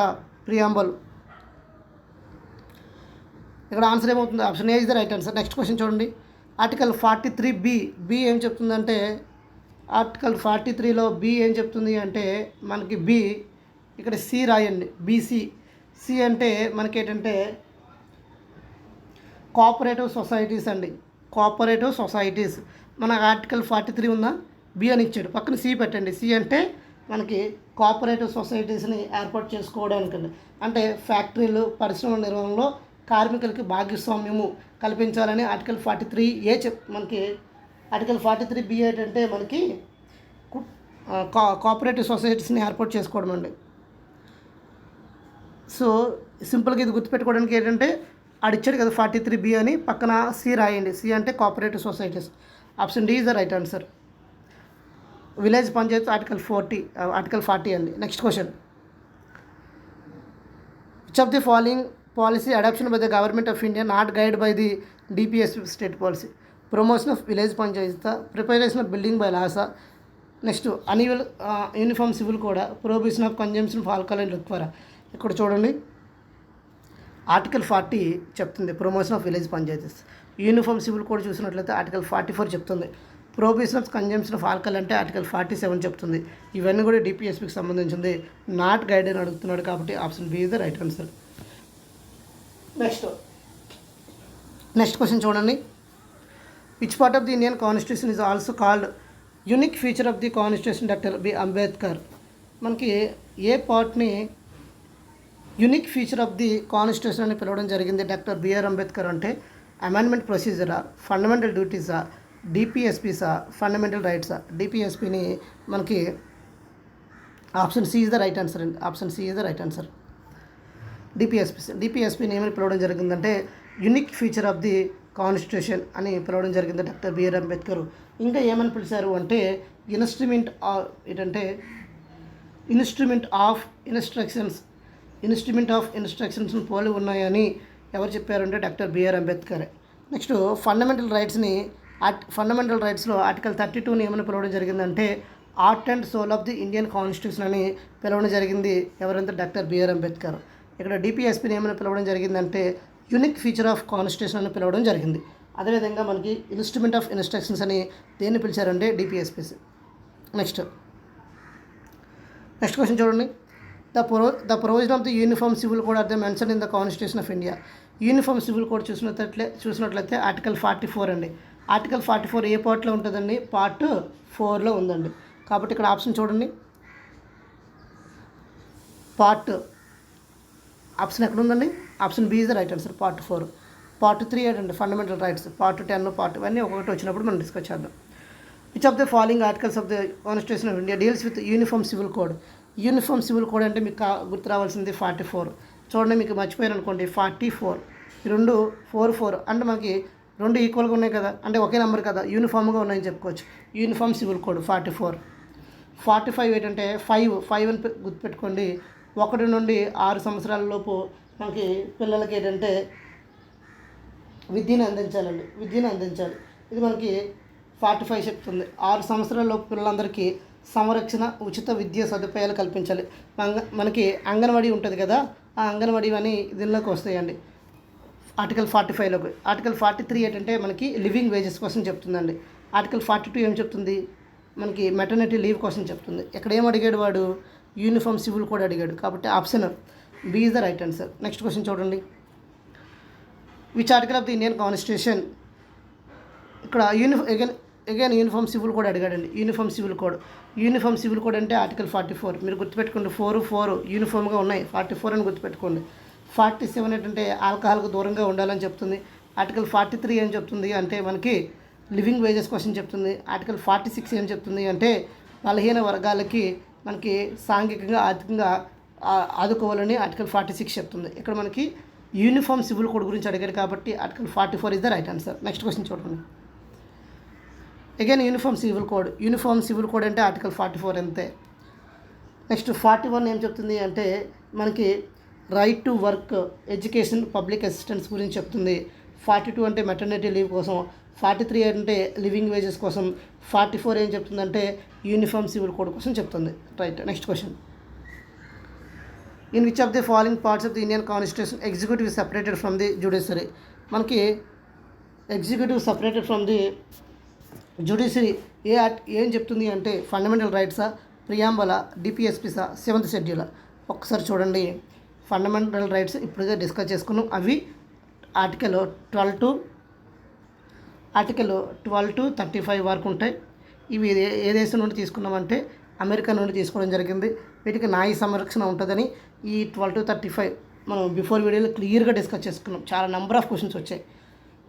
ప్రియాంబుల్. ఇక్కడ ఆన్సర్ ఏమవుతుంది, option A is the right answer. Next question చూడండి. ఆర్టికల్ 43B ఏం చెప్తుందంటే ఆర్టికల్ 43లో బి ఏం చెప్తుంది అంటే మనకి బి ఇక్కడ సి రాయండి, సి అంటే మనకి ఏంటంటే కోఆపరేటివ్ సొసైటీస్ అండి. కోఆపరేటివ్ సొసైటీస్ మన ఆర్టికల్ 43 ఉందా, బి అని ఇచ్చాడు, పక్కన సి పెట్టండి. సి అంటే మనకి కోఆపరేటివ్ సొసైటీస్ని ఏర్పాటు చేసుకోవడానికి అంటే ఫ్యాక్టరీలు పరిశ్రమల నిర్వహణలో కార్మికులకి భాగస్వామ్యము కల్పించాలని ఆర్టికల్ 43A మనకి ఆర్టికల్ 43B ఏంటంటే మనకి కోఆపరేటివ్ సొసైటీస్ని ఏర్పాటు చేసుకోవడం అండి. సో సింపుల్గా ఇది గుర్తుపెట్టుకోవడానికి ఏంటంటే ఆడిచ్చాడు కదా 43B అని, పక్కన సి రాయండి. సి అంటే cooperative societies. Option D is the right answer. Village panchayat article 40 అండి. Next question, which of the following policy adoption by the government of India not guide by the DPS state policy? Promotion of village పంచాయతీత, preparation of building by లాసా, next annual uniform civil code, prohibition of consumption of alcohol and liquor. ఇక్కడ చూడండి, article 40 చెప్తుంది promotion of village panchayats. Uniform civil code చూసినట్లయితే article 44 చెప్తుంది. Prohibition of consumption of alcohol అంటే article 47 చెప్తుంది. ఇవన్నీ కూడా డిపిఎస్పికి సంబంధించింది. నాట్ గైడ్ అని అడుగుతున్నాడు కాబట్టి option B is the right answer. Next question చూడండి, which part of the Indian constitution is also called unique feature of the constitution doctor B Ambedkar? మనకి ఏ పార్ట్ని unique feature of the constitution అని పిలవడం జరిగింది డాక్టర్ బిఆర్ అంబేద్కర్ అంటే? Amendment ప్రొసీజరా, fundamental డ్యూటీసా, డిపిఎస్పీసా, ఫండమెంటల్ రైట్సా? డిపిఎస్పిని మనకి option C is the right answer అండి. Option C is the right answer. డిపిఎస్పిని ఏమని పిలవడం జరిగిందంటే unique feature of the constitution అని పిలవడం జరిగింది డాక్టర్ బిఆర్ అంబేద్కర్. ఇంకా ఏమని పిలిచారు అంటే ఇన్స్ట్రుమెంట్ ఆఫ్ ఇన్స్ట్రక్షన్స్ పోలి ఉన్నాయని ఎవరు చెప్పారంటే doctor BR Ambedkar. Next fundamental రైట్స్లో ఆర్టికల్ 32ని ఏమని పిలవడం జరిగిందంటే art and soul of the Indian constitution అని పిలవడం జరిగింది ఎవరంటే డాక్టర్ బిఆర్ అంబేద్కర్. ఇక్కడ డిపిఎస్పిని ఏమని పిలవడం జరిగిందంటే యూనిక్ ఫీచర్ ఆఫ్ కాన్స్టిట్యూషన్ అని పిలవడం జరిగింది. అదేవిధంగా మనకి ఇన్స్ట్రుమెంట్ ఆఫ్ ఇన్స్ట్రక్షన్స్ అని దేన్ని పిలిచారంటే డిపిఎస్పిసి. నెక్స్ట్ క్వశ్చన్ చూడండి, the provision of the uniform civil code are the mention in the constitution of India? Uniform civil code చూసినట్లయితే ఆర్టికల్ 44 అండి. ఆర్టికల్ 44 ఏ పార్ట్లో ఉంటుందండి? పార్ట్ 4లో ఉందండి. కాబట్టి ఇక్కడ ఆప్షన్ చూడండి, ఆప్షన్ ఎక్కడ ఉందండి? Option B is the right answer, part 4. Part 3 ఏంటంటే ఫండమెంటల్ రైట్స్. పార్ట్ 10 పార్ట్ ఇవన్నీ ఒక్కొక్కటి వచ్చినప్పుడు మనం డిస్కస్ చేద్దాం. Which of the following articles of the constitution of India deals with uniform civil code? Uniform civil code అంటే మీకు గుర్తు రావాల్సింది 44. చూడండి, మీకు మర్చిపోయారు అనుకోండి 44 రెండు 4 అంటే మనకి రెండు ఈక్వల్గా ఉన్నాయి కదా, అంటే ఒకే నెంబర్ కదా, యూనిఫామ్గా ఉన్నాయని చెప్పుకోవచ్చు. Uniform civil code 44. 45 ఏంటంటే 5 అని గుర్తుపెట్టుకోండి. 1 నుండి 6 సంవత్సరాల లోపు మనకి పిల్లలకి ఏంటంటే విద్యను అందించాలి. ఇది మనకి 45 చెప్తుంది. 6 సంవత్సరాల లోపు పిల్లలందరికీ సంరక్షణ, ఉచిత విద్యా సదుపాయాలు కల్పించాలి. మనకి అంగన్వాడీ ఉంటుంది కదా, ఆ అంగన్వాడీ అని దీనిలోకి వస్తాయండి ఆర్టికల్ 45లోకి. ఆర్టికల్ 43 ఏంటంటే మనకి లివింగ్ వేజెస్ కోసం చెప్తుందండి. ఆర్టికల్ 42 ఏం చెప్తుంది? మనకి మెటర్నిటీ లీవ్ కోసం చెప్తుంది. ఇక్కడ ఏం అడిగాడు వాడు? యూనిఫామ్ సివిల్ కోడ్ అడిగాడు. కాబట్టి option B is the right answer. Next question చూడండి, which article of the Indian constitution? ఇక్కడ అగైన్ యూనిఫామ్ సివిల్ కోడ్ అడిగాడండి. యూనిఫామ్ సివిల్ కోడ్ అంటే ఆర్టికల్ 44. మీరు గుర్తుపెట్టుకోండి, 4 యూనిఫామ్గా ఉన్నాయి, 44 అని గుర్తుపెట్టుకోండి. 47 ఏంటంటే ఆల్కహాల్కు దూరంగా ఉండాలని చెప్తుంది. ఆర్టికల్ 43 ఏం చెప్తుంది అంటే మనకి లివింగ్ వేజెస్ కోసం చెప్తుంది. ఆర్టికల్ 46 ఏం చెప్తుంది అంటే బలహీన వర్గాలకి మనకి సాంఘికంగా ఆర్థికంగా ఆదుకోవాలని ఆర్టికల్ 46 చెప్తుంది. ఇక్కడ మనకి యూనిఫామ్ సివిల్ కోడ్ గురించి అడిగాడు కాబట్టి article 44 is the right answer. Next question చూడండి, అగైన్ యూనిఫామ్ సివిల్ కోడ్ అంటే ఆర్టికల్ 44 అంతే. నెక్స్ట్ 41 ఏం చెప్తుంది అంటే మనకి right to work, education, public assistance గురించి చెప్తుంది. 42 అంటే మెటర్నిటీ లీవ్ కోసం, 43 అంటే లివింగ్ వేజెస్ కోసం, 44 ఏం చెప్తుందంటే యూనిఫామ్ సివిల్ కోడ్ కోసం చెప్తుంది. Right. Next question, in which of the following parts of the Indian constitution executive separated from the judiciary? మనకి executive separated from the judiciary ఏం చెప్తుంది అంటే ఫండమెంటల్ రైట్సా, ప్రియాంబలా, డిపిఎస్పిసా, 7th షెడ్యూలా? ఒక్కసారి చూడండి, ఫండమెంటల్ రైట్స్ ఇప్పుడుగా డిస్కస్ చేసుకున్నాం. అవి ఆర్టికల్ 12 to 35 వరకు ఉంటాయి. ఇవి ఏ దేశం నుండి తీసుకున్నామంటే అమెరికా నుండి తీసుకోవడం జరిగింది. వీటికి న్యాయ సంరక్షణ ఉంటుందని ఈ 12 to 35 మనం బిఫోర్ వీడియోలో క్లియర్గా డిస్కస్ చేసుకున్నాం. చాలా నెంబర్ ఆఫ్ క్వశ్చన్స్ వచ్చాయి.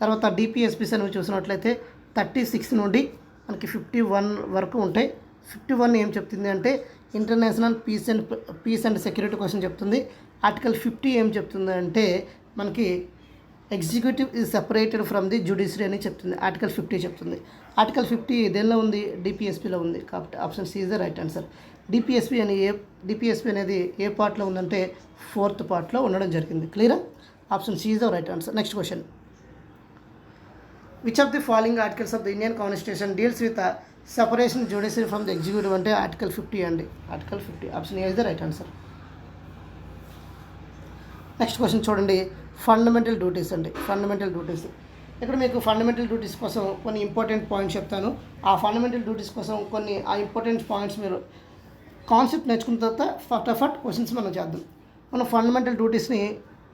తర్వాత డిపిఎస్పిస్ అనేవి చూసినట్లయితే 36 నుండి మనకి 51 వరకు ఉంటాయి. 51 ఏం చెప్తుంది అంటే ఇంటర్నేషనల్ పీస్ అండ్ సెక్యూరిటీ కోసం చెప్తుంది. ఆర్టికల్ 50 ఏం చెప్తుంది అంటే మనకి executive is separated from the judiciary అని చెప్తుంది. ఆర్టికల్ 50 చెప్తుంది. ఆర్టికల్ 50 దేనిలో ఉంది? డిపిఎస్పిలో ఉంది. కాబట్టి option C is the right answer. DPSP అనేది ఏ పార్ట్లో ఉందంటే 4th పార్ట్లో ఉండడం జరిగింది. క్లియరా? Option C is the right answer. Next question, which of the following articles of the Indian constitution deals with separation judiciary from the executive అంటే article 50 అండి. Article 50 option A is the right answer. Next question చూడండి, fundamental duties అండి. Fundamental duties, ఇక్కడ మీకు fundamental duties కోసం కొన్ని important points చెప్తాను. ఆ ఫండమెంటల్ డ్యూటీస్ కోసం కొన్ని ఆ ఇంపార్టెంట్ పాయింట్స్ మీరు కాన్సెప్ట్ నేర్చుకున్న తర్వాత ఫటాఫట్ క్వశ్చన్స్ మనం చేద్దాం. మనం ఫండమెంటల్ డ్యూటీస్ని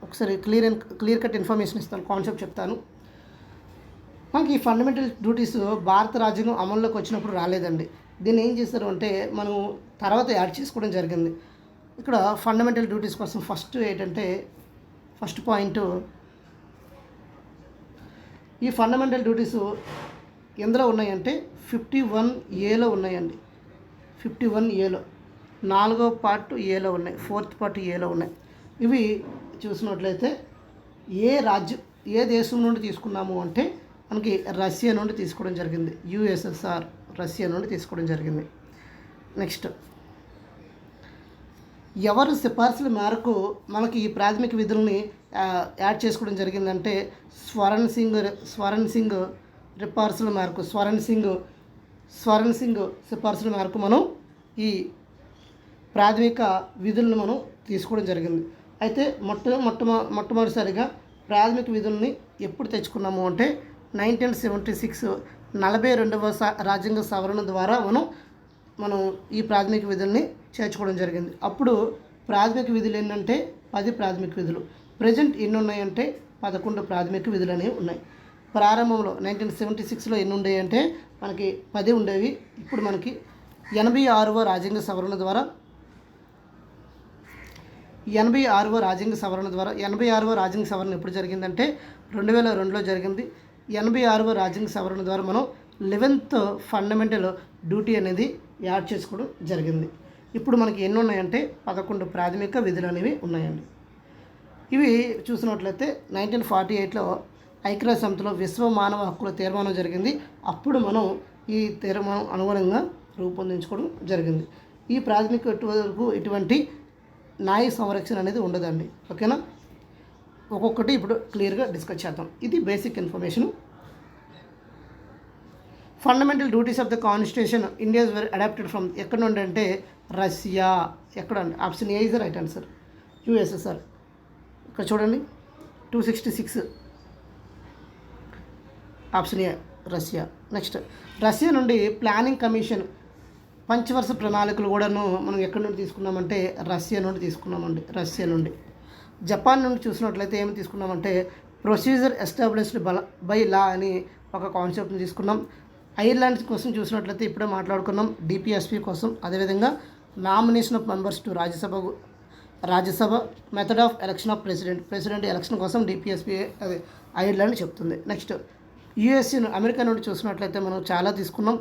ఒకసారి క్లియర్ కట్ ఇన్ఫర్మేషన్ ఇస్తాను, కాన్సెప్ట్ చెప్తాను. మనకి ఈ ఫండమెంటల్ డ్యూటీస్ భారత రాజ్యాంగం అమల్లోకి వచ్చినప్పుడు రాలేదండి. దీన్ని ఏం చేస్తారు అంటే మనం తర్వాత యాడ్ చేసుకోవడం జరిగింది. ఇక్కడ ఫండమెంటల్ డ్యూటీస్ కోసం ఫస్ట్ పాయింట్, ఈ ఫండమెంటల్ డ్యూటీస్ ఎందులో ఉన్నాయంటే 51A ఉన్నాయండి. 51A 4వ పార్ట్ ఏలో ఉన్నాయి, 4th పార్ట్ ఏలో ఉన్నాయి. ఇవి చూసినట్లయితే ఏ దేశం నుండి తీసుకున్నాము అంటే మనకి రష్యా నుండి తీసుకోవడం జరిగింది. యుఎస్ఎస్ఆర్ రష్యా నుండి తీసుకోవడం జరిగింది. నెక్స్ట్, ఎవరు సిఫార్సుల మేరకు మనకి ఈ ప్రాథమిక విధుల్ని యాడ్ చేసుకోవడం జరిగిందంటే స్వరణ్ సింగ్ సిఫార్సుల మేరకు సిఫార్సుల మేరకు మనం ఈ ప్రాథమిక విధులను మనం తీసుకోవడం జరిగింది. అయితే మొట్టమొదటిసారిగా ప్రాథమిక విధుల్ని ఎప్పుడు తెచ్చుకున్నాము అంటే 1976 42వ రాజ్యాంగ సవరణ ద్వారా మనం ఈ ప్రాథమిక విధుల్ని చేర్చుకోవడం జరిగింది. అప్పుడు ప్రాథమిక విధులు ఏంటంటే 10 ప్రాథమిక విధులు. ప్రజెంట్ ఎన్ని ఉన్నాయంటే 11 ప్రాథమిక విధులు అనేవి ఉన్నాయి. ప్రారంభంలో 1976లో ఎన్ని ఉండేవి అంటే మనకి 10 ఉండేవి. ఇప్పుడు మనకి 86వ రాజ్యాంగ సవరణ ద్వారా 86వ రాజ్యాంగ సవరణ ఎప్పుడు జరిగిందంటే 2002లో జరిగింది. 86వ రాజ్యాంగ సవరణ ద్వారా మనం 11th ఫండమెంటల్ డ్యూటీ అనేది యాడ్ చేసుకోవడం జరిగింది. ఇప్పుడు మనకి ఎన్ని ఉన్నాయంటే 11 ప్రాథమిక విధులు అనేవి ఉన్నాయండి. ఇవి చూసినట్లయితే 1948లో ఐక్యరాజ్య సమితిలో విశ్వ మానవ హక్కుల తీర్మానం జరిగింది. అప్పుడు మనం ఈ తీర్మానం అనుగుణంగా రూపొందించుకోవడం జరిగింది. ఈ ప్రాథమిక వరకు ఎటువంటి న్యాయ సంరక్షణ అనేది ఉండదండి. ఓకేనా? ఒక్కొక్కటి ఇప్పుడు క్లియర్గా డిస్కస్ చేద్దాం. ఇది basic information. Fundamental duties of the constitution India's were adapted from ఎక్కడ నుండి అంటే రష్యా. ఎక్కడ అండి? Option A is the right answer. USSR. ఇక్కడ చూడండి 266 option A Russia. Next, Russia నుండి ప్లానింగ్ కమిషన్ పంచవర్ష ప్రణాళికలు కూడాను మనం ఎక్కడి నుండి తీసుకున్నామంటే రష్యా నుండి తీసుకున్నామండి. రష్యా నుండి. జపాన్ నుండి చూసినట్లయితే ఏమి తీసుకున్నామంటే ప్రొసీజర్ ఎస్టాబ్లిష్డ్ బై లా అని ఒక కాన్సెప్ట్ని తీసుకున్నాం. ఐర్లాండ్ కోసం చూసినట్లయితే ఇప్పుడే మాట్లాడుకున్నాం డిపిఎస్పి కోసం. అదేవిధంగా nomination of members to Rajya Sabha method of election of president election కోసం డిపిఎస్పి అదే ఐర్లాండ్ చెప్తుంది. నెక్స్ట్, యుఎస్ఏ అమెరికా నుండి చూసినట్లయితే మనం చాలా తీసుకున్నాం.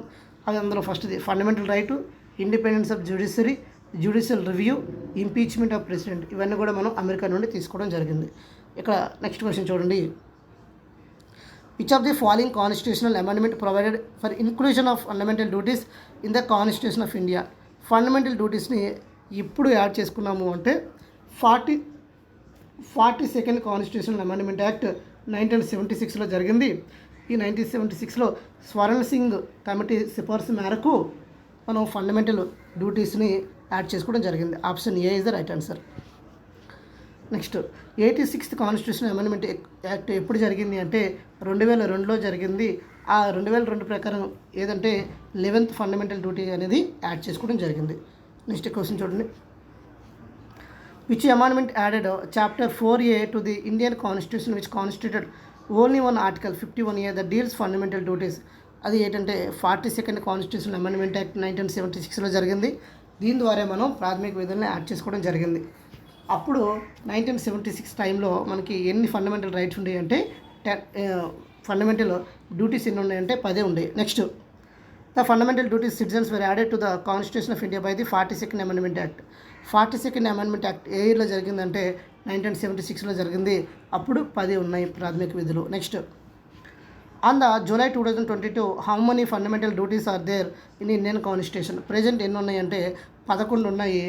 అది అందులో ఫస్ట్ది fundamental right, independence of judicial review, impeachment of president. ఇవన్నీ కూడా మనం అమెరికా నుండి తీసుకోవడం జరిగింది. ఇక్కడ నెక్స్ట్ క్వశ్చన్ చూడండి, which of the following constitutional amendment provided for inclusion of fundamental duties in the constitution of India. Fundamental డ్యూటీస్ని ఇప్పుడు యాడ్ చేసుకున్నాము అంటే 42nd కాన్స్టిట్యూషనల్ అమెండ్మెంట్ యాక్ట్ 1976లో జరిగింది. ఈ 1976లో స్వరణ్ సింగ్ కమిటీ సిఫార్సు మేరకు మనం ఫండమెంటల్ డ్యూటీస్ని యాడ్ చేసుకోవడం జరిగింది. Option A is the right answer. Next, 86th constitution amendment act ఎప్పుడు జరిగింది అంటే 2002లో జరిగింది. ఆ 2002 ప్రకారం ఏదంటే 11th ఫండమెంటల్ డ్యూటీ అనేది యాడ్ చేసుకోవడం జరిగింది. నెక్స్ట్ క్వశ్చన్ చూడండి, which amendment added chapter 4A to the Indian constitution which constituted only one article 51A the deals fundamental duties. అది ఏంటంటే 42nd కాన్స్టిట్యూషన్ అమెండ్మెంట్ యాక్ట్ 1976లో జరిగింది. దీని ద్వారా మనం ప్రాథమిక విధులను యాడ్ చేసుకోవడం జరిగింది. అప్పుడు 1976 టైంలో మనకి ఎన్ని ఫండమెంటల్ రైట్స్ ఉండేవి అంటే ఫండమెంటల్ డ్యూటీస్ ఎన్ని ఉన్నాయంటే 10 ఉండేవి. Next, the fundamental duties citizens were added to the constitution of India by the 42nd amendment act. 42nd amendment act ఏ ఇయర్లో జరిగిందంటే 1976లో జరిగింది. అప్పుడు 10 ఉన్నాయి ప్రాథమిక విధులు. Next, on the July 2022 how many fundamental duties are there in Indian constitution? Present ఎన్ని ఉన్నాయంటే 11 ఉన్నాయి.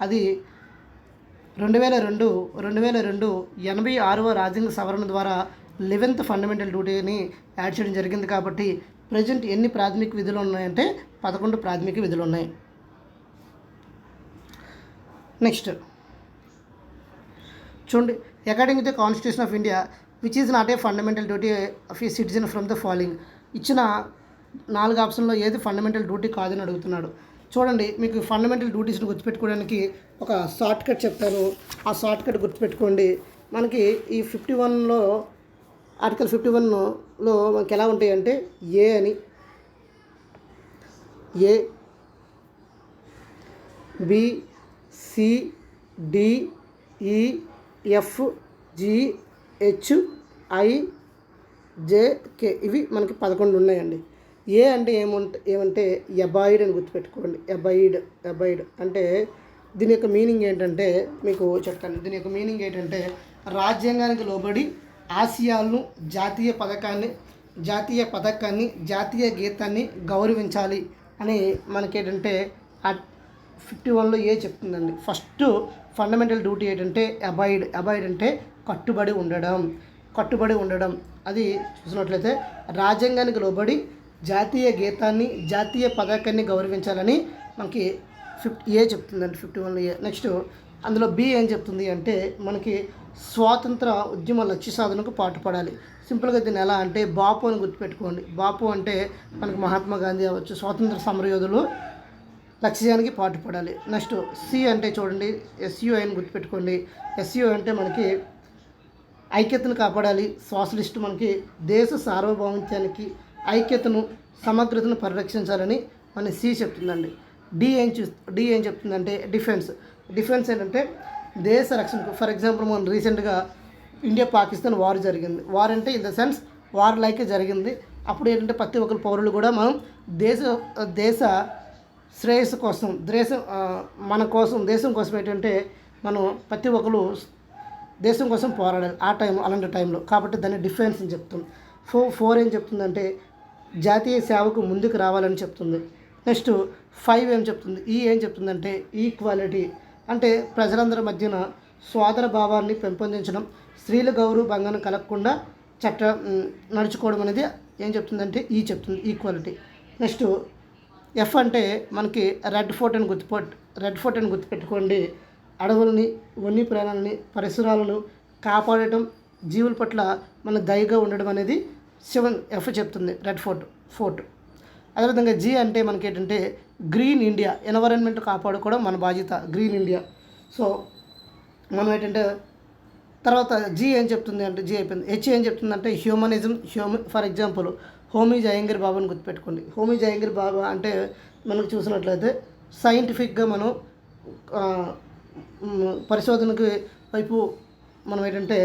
అది 2002 86వ రాజ్యాంగ సవరణ ద్వారా 11th ఫండమెంటల్ డ్యూటీని యాడ్ చేయడం జరిగింది. కాబట్టి ప్రజెంట్ ఎన్ని ప్రాథమిక విధులు ఉన్నాయంటే 11 ప్రాథమిక విధులు ఉన్నాయి. నెక్స్ట్ చూడండి, according to the constitution of India which is not a fundamental duty of A citizen from the following. ఇచ్చిన 4 ఆప్షన్లో ఏది ఫండమెంటల్ డ్యూటీ కాదని అడుగుతున్నాడు. చూడండి, మీకు ఫండమెంటల్ డ్యూటీస్ని గుర్తుపెట్టుకోవడానికి ఒక షార్ట్ కట్ చెప్తాను. ఆ షార్ట్ కట్ గుర్తుపెట్టుకోండి. మనకి ఈ 51లో ఆర్టికల్ 51లో మనకి ఎలా ఉంటాయి అంటే ఏ అని, ఏ, బి, సి, డి, ఈ, ఎఫ్, జి, హెచ్, ఐ, జే, కే, ఇవి మనకి 11 ఉన్నాయండి. ఏ అంటే ఏమంటే అబాయిడ్ అని గుర్తుపెట్టుకోండి. అబాయిడ్ అంటే దీని యొక్క మీనింగ్ ఏంటంటే మీకు చెప్తాను. దీని యొక్క మీనింగ్ ఏంటంటే రాజ్యాంగానికి లోబడి ఆశయాలను, జాతీయ పథకాన్ని, జాతీయ గీతాన్ని గౌరవించాలి అని మనకేంటంటే 51లో ఏ చెప్తుందండి. ఫస్ట్ ఫండమెంటల్ డ్యూటీ ఏంటంటే అబాయిడ్ అంటే కట్టుబడి ఉండడం. అది చూసినట్లయితే రాజ్యాంగానికి లోబడి జాతీయ గీతాన్ని, జాతీయ పతాకాన్ని గౌరవించాలని మనకి ఏ చెప్తుందండి 51లో ఏ. నెక్స్ట్ అందులో బి ఏం చెప్తుంది అంటే మనకి స్వాతంత్ర ఉద్యమ లక్ష్య సాధనకు పాటుపడాలి. సింపుల్గా దీన్ని ఎలా అంటే బాపు అని గుర్తుపెట్టుకోండి. బాపు అంటే మనకి మహాత్మా గాంధీ అవ్వచ్చు, స్వాతంత్ర సమరయోధులు లక్ష్యానికి పాటుపడాలి. నెక్స్ట్ సి అంటే చూడండి ఎస్యు అని గుర్తుపెట్టుకోండి. ఎస్యు అంటే మనకి ఐక్యతను కాపాడాలి. సోషలిస్ట్ మనకి దేశ సార్వభౌమత్వానికి, ఐక్యతను, సమగ్రతను పరిరక్షించాలని మన సి చెప్తుందండి. డి ఏం చెప్తుందంటే డిఫెన్స్ ఏంటంటే దేశ రక్షణకు. ఫర్ ఎగ్జాంపుల్ మనం రీసెంట్గా ఇండియా పాకిస్తాన్ వార్ జరిగింది. వార్ అంటే ఇన్ ద సెన్స్ వార్ లైకే జరిగింది. అప్పుడు ఏంటంటే ప్రతి ఒక్కరు పౌరులు కూడా మనం దేశ శ్రేయస్సు కోసం, దేశం కోసం ఏంటంటే మనం ప్రతి ఒక్కరు దేశం కోసం పోరాడాలి అలాంటి టైంలో. కాబట్టి దాన్ని డిఫెన్స్ అని చెప్తుంది. 4 ఏం చెప్తుందంటే జాతీయ సేవకు ముందుకు రావాలని చెప్తుంది. నెక్స్ట్ 5 ఏం చెప్తుంది, ఏం చెప్తుందంటే ఈక్వాలిటీ అంటే ప్రజలందరి మధ్యన సోదర భావాన్ని పెంపొందించడం, స్త్రీల గౌరవ భంగాన్ని కలగకుండా నడుచుకోవడం అనేది ఏం చెప్తుందంటే చెప్తుంది ఈక్వాలిటీ. నెక్స్ట్ ఎఫ్ అంటే మనకి రెడ్ ఫోర్ట్ అని గుర్తుపెట్టుకోండి. అడవులని, వన్యప్రాణాలని, పరిసరాలను కాపాడటం, జీవుల పట్ల మన దయగా ఉండడం అనేది 7 ఎఫ్ చెప్తుంది, రెడ్ ఫోర్ట్. అదేవిధంగా జీ అంటే మనకి ఏంటంటే గ్రీన్ ఇండియా, ఎన్వైరన్మెంట్ కాపాడుకోవడం మన బాధ్యత, గ్రీన్ ఇండియా. సో మనం ఏంటంటే తర్వాత జీ ఏం చెప్తుంది అంటే జీ అయిపోయింది. హెచ్ ఏం చెప్తుందంటే humanism. For example Homi Jahangir బాబాని గుర్తుపెట్టుకోండి. హోమీ జహంగీర్ బాబా అంటే మనకు చూసినట్లయితే సైంటిఫిక్గా మనం పరిశోధనకి వైపు మనం ఏంటంటే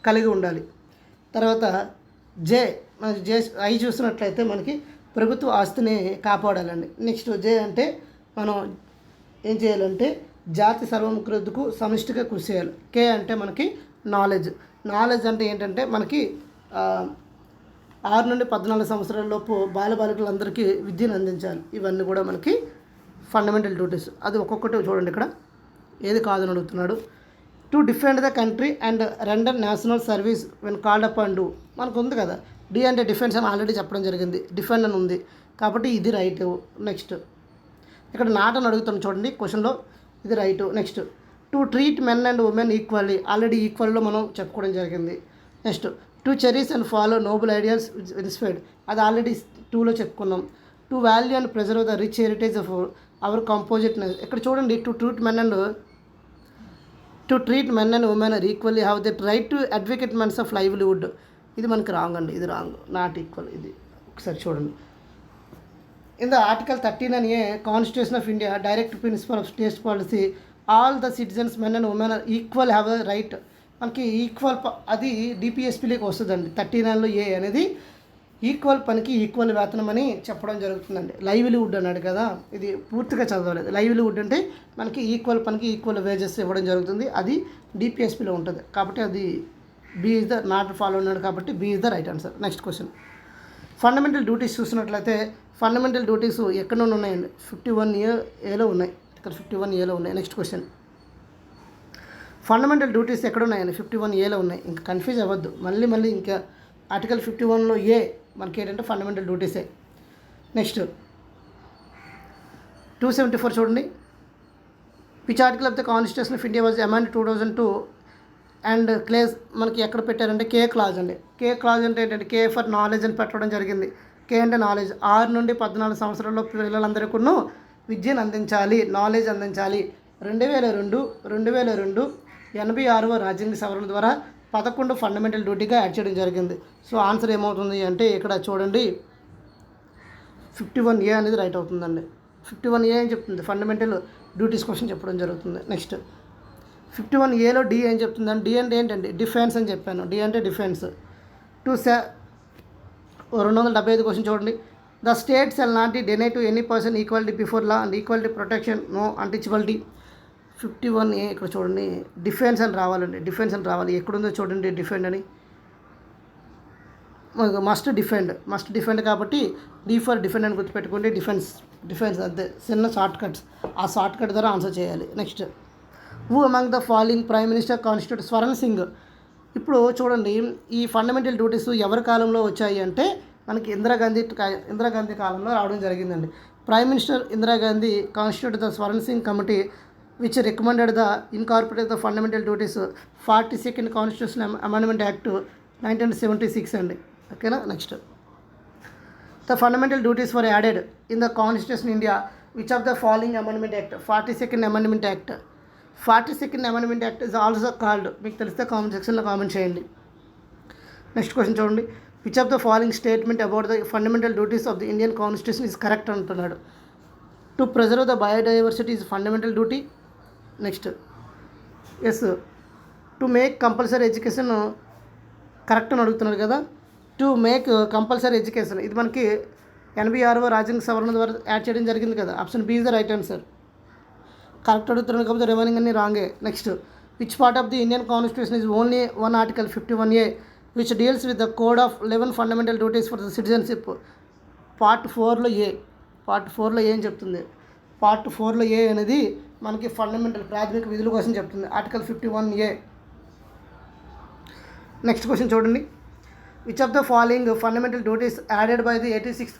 కలిగి ఉండాలి. తర్వాత ఐ చూసినట్లయితే మనకి ప్రభుత్వ ఆస్తిని కాపాడాలండి. నెక్స్ట్ జే అంటే మనం ఏం చేయాలంటే జాతి సర్వముఖృద్ధికు సమిష్టిగా కృషి చేయాలి. కే అంటే మనకి నాలెడ్జ్ అంటే ఏంటంటే మనకి 6 నుండి 14 సంవత్సరాల లోపు బాలబాలికలందరికీ విద్యను అందించాలి. ఇవన్నీ కూడా మనకి ఫండమెంటల్ డ్యూటీస్. అది ఒక్కొక్కటి చూడండి ఇక్కడ ఏది కాదని అడుగుతున్నాడు. To defend the country and render national service when called up and do మనకు ఉంది కదా. డి అంటే డిఫెన్స్ అని ఆల్రెడీ చెప్పడం జరిగింది, డిఫెండ్ అని ఉంది కాబట్టి ఇది రైట్. నెక్స్ట్ ఇక్కడ నాట్ అని అడుగుతాను చూడండి క్వశ్చన్లో, ఇది right. Next to treat men and women equally, already ఈక్వల్లో మనం చెప్పుకోవడం జరిగింది. Next to cherish and follow noble ideas inspired, అది ఆల్రెడీ 2లో చెప్పుకున్నాం. To value and preserve the rich heritage of our compositeness, ఇక్కడ చూడండి to treat men and women are equally have that right to advocate means of livelihood, ఇది మనకి wrong అండి, ఇది wrong, not equal. ఇది ఒకసారి చూడండి. In the article 39A constitution of India direct principle of state policy all the citizens men and women are equal have a right, మనకి equal అది డిపిఎస్పీలోకి వస్తుందండి. 39లో ఏ అనేది ఈక్వల్ పనికి ఈక్వల్ వేతనం అని చెప్పడం జరుగుతుందండి. లైవ్లీవుడ్ అన్నాడు కదా, ఇది పూర్తిగా చదవలేదు. లైవ్లీవుడ్ అంటే మనకి ఈక్వల్ పనికి ఈక్వల్ వేజెస్ ఇవ్వడం జరుగుతుంది. అది డిపిఎస్పిలో ఉంటుంది కాబట్టి అది B is the not follow అన్నాడు కాబట్టి B is the right answer. Next question, fundamental duties చూసినట్లయితే ఫండమెంటల్ డ్యూటీస్ ఎక్కడ నుండి ఉన్నాయండి? 51A ఉన్నాయి. ఇక్కడ 51A ఉన్నాయి. నెక్స్ట్ క్వశ్చన్, ఫండమెంటల్ డ్యూటీస్ ఎక్కడ ఉన్నాయండి? 51A ఉన్నాయి. ఇంకా కన్ఫ్యూజ్ అవ్వద్దు. మళ్ళీ ఇంకా ఆర్టికల్ 51లో మనకి ఏంటంటే ఫండమెంటల్ డ్యూటీసే. నెక్స్ట్ 274 చూడండి. Which article of the constitution of India was amend 2002 and clause మనకి ఎక్కడ పెట్టారంటే కే క్లాజ్ అండి. కే క్లాజ్ అంటే ఏంటంటే కే ఫర్ నాలెడ్జ్ అని పెట్టడం జరిగింది. కే అంటే నాలెడ్జ్. 6 నుండి 14 సంవత్సరాల్లో పిల్లలందరికీ విద్యను అందించాలి, నాలెడ్జ్ అందించాలి. 2002 86వ రాజ్యాంగ సవరణ ద్వారా 11 ఫండమెంటల్ డ్యూటీగా యాడ్ చేయడం జరిగింది. సో ఆన్సర్ ఏమవుతుంది అంటే ఇక్కడ చూడండి 51A అనేది రైట్ అవుతుందండి. 51A అని చెప్తుంది, ఫండమెంటల్ డ్యూటీస్ క్వశ్చన్ చెప్పడం జరుగుతుంది. నెక్స్ట్ 51Aలో డి ఏం చెప్తుందండి? డి అంటే ఏంటండి? డిఫెన్స్ అని చెప్పాను. డి అంటే డిఫెన్స్. 275 క్వశ్చన్ చూడండి. The state shall not deny to any person equality before law and equality protection, no untouchability. 51A ఇక్కడ చూడండి, డిఫెన్స్ అని రావాలండి. డిఫెన్స్ అని రావాలి. ఎక్కడుందో చూడండి డిఫెండ్ అని. మస్ట్ డిఫెండ్ కాబట్టి డి ఫర్ డిఫెండ్ అని గుర్తుపెట్టుకోండి. డిఫెన్స్ అంతే, చిన్న షార్ట్ కట్స్. ఆ షార్ట్ కట్ ద్వారా ఆన్సర్ చేయాలి. Next, who among the following prime minister constitute Swaran Singh. ఇప్పుడు చూడండి ఈ ఫండమెంటల్ డ్యూటీస్ ఎవరి కాలంలో వచ్చాయి అంటే మనకి ఇందిరాగాంధీ కాలంలో రావడం జరిగిందండి. Prime minister Indira Gandhi constitute the Swaran Singh committee which recommended the incorporate the fundamental duties 42nd constitution amendment act 1976 అండి. ఓకేనా. Next, the fundamental duties for added in the constitution India which of the following amendment act? 42nd amendment act. 42nd amendment act is also called. మీకు తెలిస్తే comment సెక్షన్లో comment చేయండి. Next question చూడండి, which of the following statement about the fundamental duties of the Indian constitution is correct అంటున్నాడు? To preserve the biodiversity is fundamental duty. Next, yes. To make compulsory education correct అని అడుగుతున్నారు కదా. To make compulsory education ఇది మనకి 86వ రాజ్యాంగ సవరణ ద్వారా add చేయడం జరిగింది కదా. Option B is the right answer. Correct అడుగుతున్నాను కాబట్టి రిమైనింగ్ అన్ని రాంగే. Next, which part of the Indian constitution is only one article 51A which deals with the code of 11 fundamental duties for the citizenship? Part 4లో ఏం చెప్తుంది? Part 4లో ఏ అనేది మనకి fundamental ప్రాథమిక విధుల కోసం చెప్తుంది, ఆర్టికల్ 51A. నెక్స్ట్ క్వశ్చన్ చూడండి, which of the following fundamental duties added by the 86th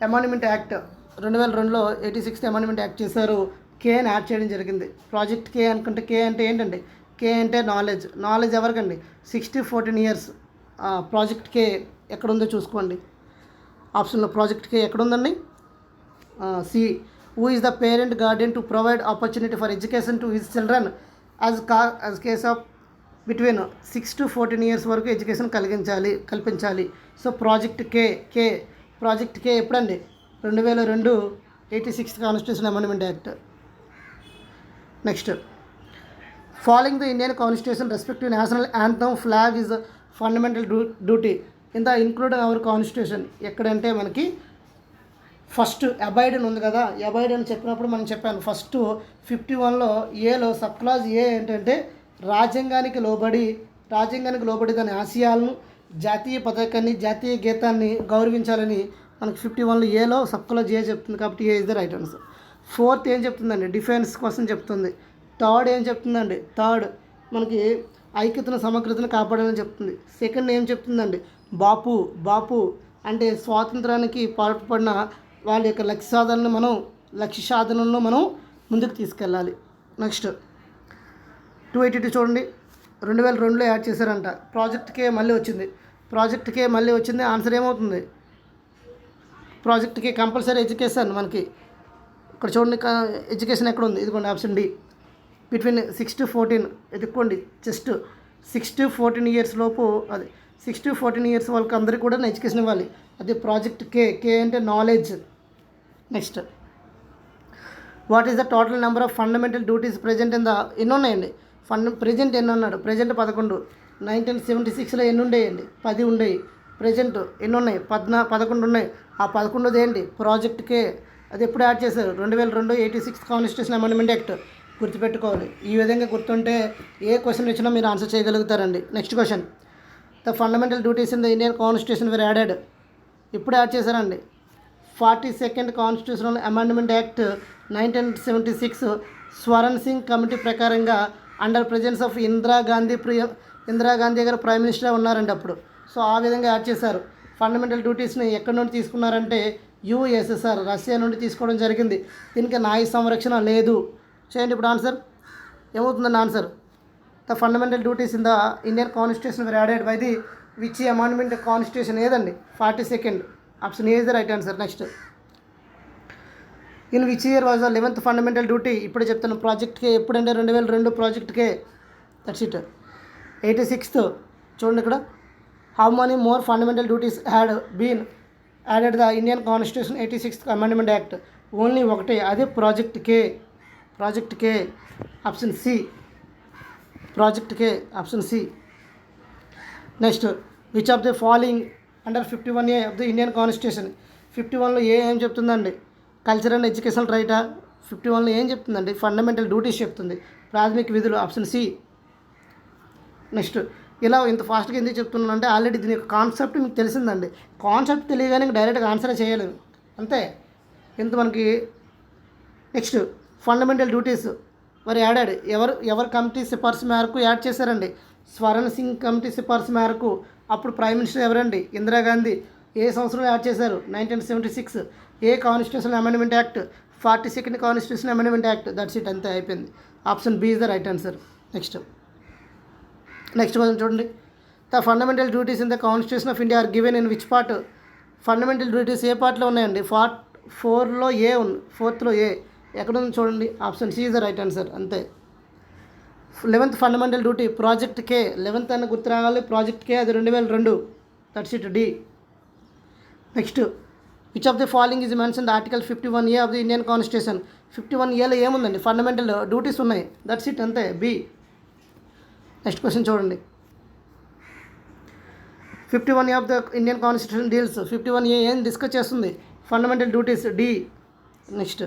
amendment act? 2002లో 86th అమెండ్మెంట్ యాక్ట్ చేశారు. కే అని యాడ్ చేయడం జరిగింది. ప్రాజెక్ట్ కే అనుకుంటే కే అంటే ఏంటండి? కే అంటే నాలెడ్జ్ ఎవరికండి? 6-14 ఇయర్స్. ప్రాజెక్ట్ కే ఎక్కడుందో చూసుకోండి. ఆప్షన్లో ప్రాజెక్ట్ కే ఎక్కడుందండి? C. Who is the parent guardian to provide opportunity for education to his children as case of between 6-14 years వరకు ఎడ్యుకేషన్ కల్పించాలి. సో ప్రాజెక్ట్ కే ఎప్పుడండి? 2002 86th constitution amendment act. Next, following the Indian constitution respective national anthem flag is fundamental duty in the include our constitution. ఎక్కడంటే మనకి first abide అని ఉంది కదా. Abide అని చెప్పినప్పుడు మనం చెప్పాను ఫస్ట్ 51లో ఏలో సబ్ క్లాజ్ ఏ ఏంటంటే రాజ్యాంగానికి లోబడి దాని ఆశయాలను, జాతీయ పతాకాన్ని, జాతీయ గీతాన్ని గౌరవించాలని మనకి 51లో ఏలో సబ్ క్లాజ్ ఏ చెప్తుంది కాబట్టి ఏ is the right answer. 4th ఏం చెప్తుందండి? డిఫెన్స్ కోసం చెప్తుంది. 3rd ఏం చెప్తుందండి? మనకి ఐక్యతను సమగ్రతను కాపాడాలని చెప్తుంది. 2nd ఏం చెప్తుందండి? బాపు అంటే స్వాతంత్రానికి పాటుపడిన వాళ్ళ యొక్క లక్ష్య సాధనలను మనం ముందుకు తీసుకెళ్ళాలి. నెక్స్ట్ 282 చూడండి, 2002లో యాడ్ చేశారంట. ప్రాజెక్ట్ కే మళ్ళీ వచ్చింది. ఆన్సర్ ఏమవుతుంది? Project K compulsory education. మనకి ఇక్కడ చూడండి ఎడ్యుకేషన్ ఎక్కడ ఉంది? ఇదిగోండి ఆప్షన్ డి. బిట్వీన్ 6-14 ఎదుక్కోండి. జస్ట్ 6-14 ఇయర్స్ లోపు, అది 6-14 ఇయర్స్ వాళ్ళకి అందరికీ కూడా ఎడ్యుకేషన్ ఇవ్వాలి. అది ప్రాజెక్ట్ కే అంటే knowledge. Next, what is the total number of fundamental duties present in the ఎన్ని ఉన్నాయండి? ప్రజెంట్ ఎన్ని అన్నాడు? ప్రజెంట్ 11. 1976లో ఎన్ని ఉండేయండి? 10 ఉండేవి. ప్రజెంట్ ఎన్ని ఉన్నాయి? 11 ఉన్నాయి. ఆ 11ది ఏంటి? Project K. అది ఎప్పుడు యాడ్ చేశారు? 2002 86 కాన్స్టిట్యూషన్ అమెండ్మెంట్ యాక్ట్. గుర్తుపెట్టుకోవాలి. ఈ విధంగా గుర్తుంటే ఏ క్వశ్చన్ ఇచ్చినా మీరు ఆన్సర్ చేయగలుగుతారండి. Next question, the fundamental duties in the Indian constitution were added. ఇప్పుడు యాడ్ చేశారండి. 42nd constitutional amendment act 1976 Swaran Singh committee ప్రకారంగా అండర్ ప్రెజెన్స్ ఆఫ్ ఇందిరాగాంధీ గారు ప్రైమ్ మినిస్టర్ ఉన్నారండి అప్పుడు. సో ఆ విధంగా యాడ్ చేశారు. ఫండమెంటల్ డ్యూటీస్ని ఎక్కడి నుండి తీసుకున్నారంటే యుఎస్ఎస్ఆర్, రష్యా నుండి తీసుకోవడం జరిగింది. దీనికి న్యాయ సంరక్షణ లేదు. చేయండి ఇప్పుడు ఆన్సర్ ఏమవుతుందండి? Answer, the fundamental duties in the Indian constitution were added by the which amendment constitution ఏదండి? 42nd. Option A is the right answer. Next, in which year was the 11th fundamental duty. ఇప్పుడు చెప్తాను. ప్రాజెక్ట్కే ఎప్పుడంటే 2002 ప్రాజెక్ట్కే. That's it. 86th చూడండి ఇక్కడ, how many more fundamental duties had been added the Indian constitution 86th amendment act. Only ఒకటే, అదే project K. Option C. Project K, option C. Next, which of the following under 51A of the Indian constitution. 51లో ఏం చెప్తుందండి? Culture and educational రైటా? 51లో ఏం చెప్తుందండి? Fundamental duties చెప్తుంది, ప్రాథమిక విధులు. Option C. నెక్స్ట్, ఇలా ఇంత ఫాస్ట్గా ఎందుకు చెప్తున్నానంటే ఆల్రెడీ దీని యొక్క కాన్సెప్ట్ మీకు తెలిసిందండి. కాన్సెప్ట్ తెలియగానే డైరెక్ట్గా ఆన్సర్ చేయలేము, అంతే. ఇంత మనకి. నెక్స్ట్, ఫండమెంటల్ డ్యూటీస్ మరి యాడాడు ఎవరు కమిటీ సిఫార్సు మేరకు యాడ్ చేశారండి? స్వరణ్ సింగ్ కమిటీ సిఫార్సు మేరకు. అప్పుడు ప్రైమ్ మినిస్టర్ ఎవరండి? ఇందిరాగాంధీ. ఏ సంవత్సరంలో యాడ్ చేశారు? 1976. ఏ constitution amendment act? 42nd constitution amendment act. That's it, అంతే, అయిపోయింది. Option B is the right answer. Next question చూడండి, the fundamental duties in the constitution of India are given in which part. Fundamental duties ఏ పార్ట్లో ఉన్నాయండి? Part 4లో ఏ ఉంది, 4th ఏ. ఎక్కడ ఉంది చూడండి. Option C is the right answer, అంతే. 11th fundamental duty project కే. 11th అని గుర్తు రావాలి. ప్రాజెక్ట్ కే, అది 2002. That's it, D. Next, which of the following is mention article 51A of the Indian constitution. 51Aలో ఏముందండి? ఫండమెంటల్ డ్యూటీస్ ఉన్నాయి. That's it, అంతే, B. Next question చూడండి, 51A of the Indian constitution deals. 51A ఏం discuss చేస్తుంది? Fundamental duties, D. Next,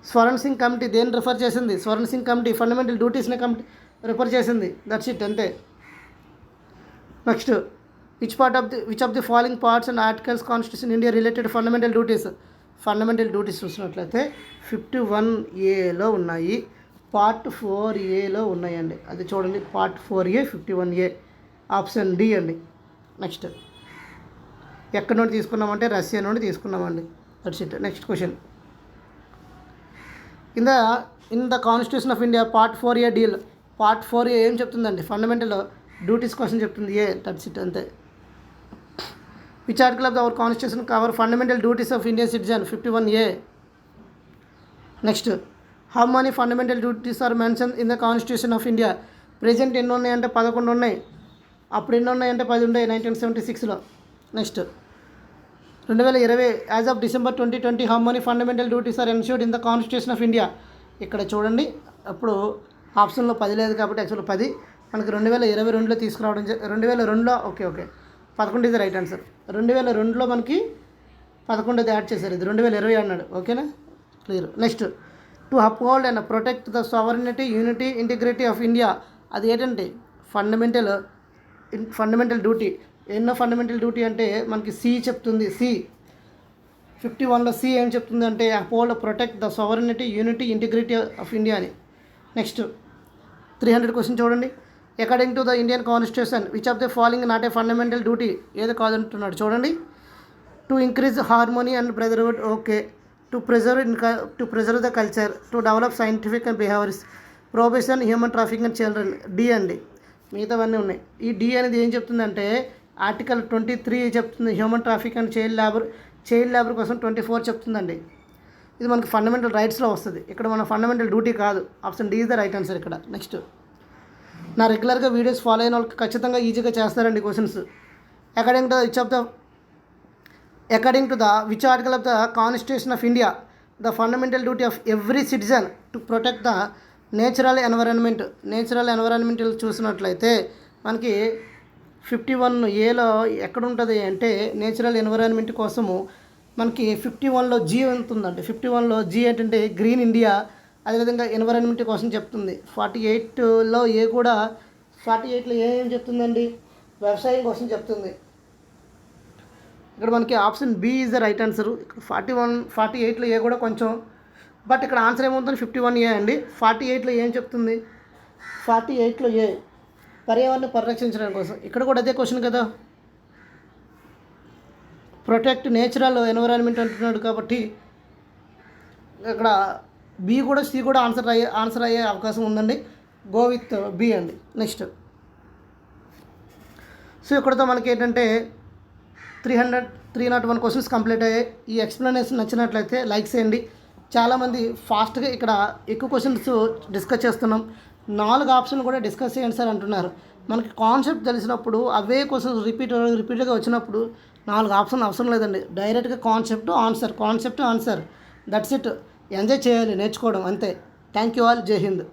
Swaran Singh committee దేన్ని refer చేసింది? Swaran Singh committee fundamental డ్యూటీస్ని రిఫర్ చేసింది. దట్స్ ఇట్, అంతే. Next, which of the following parts and articles constitution India related fundamental duties. Fundamental duties చూసినట్లయితే 51Aలో ఉన్నాయి, పార్ట్ 4Aలో ఉన్నాయండి. అది చూడండి, part 4A 51A. Option D అండి. నెక్స్ట్, ఎక్కడి నుండి తీసుకున్నామంటే రష్యా నుండి తీసుకున్నామండి. That's it. Next question, in the constitution of India part 4A deal. Part 4A ఏం చెప్తుందండి? ఫండమెంటల్ డ్యూటీస్ కోసం చెప్తుంది, ఏ. దట్స్ ఇట్, అంతే. Which article of the our constitution cover fundamental duties of Indian citizen? 51A. Next, how many fundamental duties are mention in the constitution of India. Present ఎన్ని ఉన్నాయంటే 11 ఉన్నాయి. అప్పుడు ఎన్ని ఉన్నాయంటే 10 ఉన్నాయి 1976లో. Next, 2020 as of December 2020 how many fundamental duties are ensured in the constitution of India. ఇక్కడ చూడండి, అప్పుడు ఆప్షన్లో 10 లేదు కాబట్టి యాక్చువల్ 10 మనకి 2022లో తీసుకురావడం 2002లో. ఓకే 11 ఇది రైట్ ఆన్సర్. 2002లో మనకి 11 యాడ్ చేశారు. ఇది 2020 అన్నాడు. ఓకేనా, clear. Next, to uphold and protect the sovereignty, unity, integrity of India. అది ఏంటంటే ఫండమెంటల్ డ్యూటీ. ఎన్నో ఫండమెంటల్ డ్యూటీ అంటే మనకి సి చెప్తుంది. సి 51లో సి ఏం చెప్తుంది అంటే uphold, protect the sovereignty, unity, integrity of India అని. నెక్స్ట్ 300 క్వశ్చన్ చూడండి, according to the Indian constitution which of the following not a fundamental duty. ఏదో కాదంటున్నాడు చూడండి. To increase harmony and brotherhood. Okay. To preserve the culture, to develop scientific and behaviours, prohibition human trafficking and children. D అండి. మిగతావన్నీ ఉన్నాయి. ఈ D అనేది ఏం చెప్తుందంటే ఆర్టికల్ 23 చెప్తుంది. Human traffic and child labour కోసం 24 చెప్తుందండి. ఇది మనకి ఫండమెంటల్ రైట్స్లో వస్తుంది. ఇక్కడ మన ఫండమెంటల్ డ్యూటీ కాదు. Option D is the right answer ఇక్కడ. నెక్స్ట్, నా రెగ్యులర్గా వీడియోస్ ఫాలో అయిన వాళ్ళకి ఖచ్చితంగా ఈజీగా చేస్తారండి questions. According to the which article of the constitution of India the fundamental duty of every citizen to protect the natural environment చూసినట్లయితే మనకి 51Aలో ఎక్కడ ఉంటుంది అంటే నేచురల్ ఎన్విరాన్మెంట్ కోసము మనకి 51లో జీ ఉంటుందండి. 51లో జీ ఏంటంటే గ్రీన్ ఇండియా, అదేవిధంగా ఎన్విరాన్మెంట్ కోసం చెప్తుంది. 48లో ఏ కూడా 48లో ఏం చెప్తుందండి, వ్యవసాయం కోసం చెప్తుంది. ఇక్కడ మనకి option B is the right answer. 48లో ఏ కూడా కొంచెం, బట్ ఇక్కడ ఆన్సర్ ఏమవుతుంది 51A అండి. 48లో ఏం చెప్తుంది, 48లో ఏ పర్యావరణం పరిరక్షించడం కోసం. ఇక్కడ కూడా అదే క్వశ్చన్ కదా, ప్రొటెక్ట్ నేచురల్ ఎన్విరాన్మెంట్ అంటున్నాడు కాబట్టి ఇక్కడ బి కూడా సి కూడా ఆన్సర్ అయ్యే అవకాశం ఉందండి. గో విత్ బి అండి. నెక్స్ట్, సో ఇక్కడతో మనకి ఏంటంటే 301 క్వశ్చన్స్ కంప్లీట్ అయ్యాయి. ఈ ఎక్స్ప్లెనేషన్ నచ్చినట్లయితే లైక్ చేయండి. చాలామంది ఫాస్ట్గా ఇక్కడ ఎక్కువ క్వశ్చన్స్ డిస్కస్ చేస్తున్నాం, 4 ఆప్షన్లు కూడా డిస్కస్ చేయండి సార్ అంటున్నారు. మనకి కాన్సెప్ట్ తెలిసినప్పుడు అవే క్వశ్చన్స్ రిపీట్గా వచ్చినప్పుడు 4 ఆప్షన్ అవసరం లేదండి. డైరెక్ట్గా concept answer that's it. Enjoy చేయాలి, నేర్చుకోవడం అంతే. Thank you all. జై హింద్.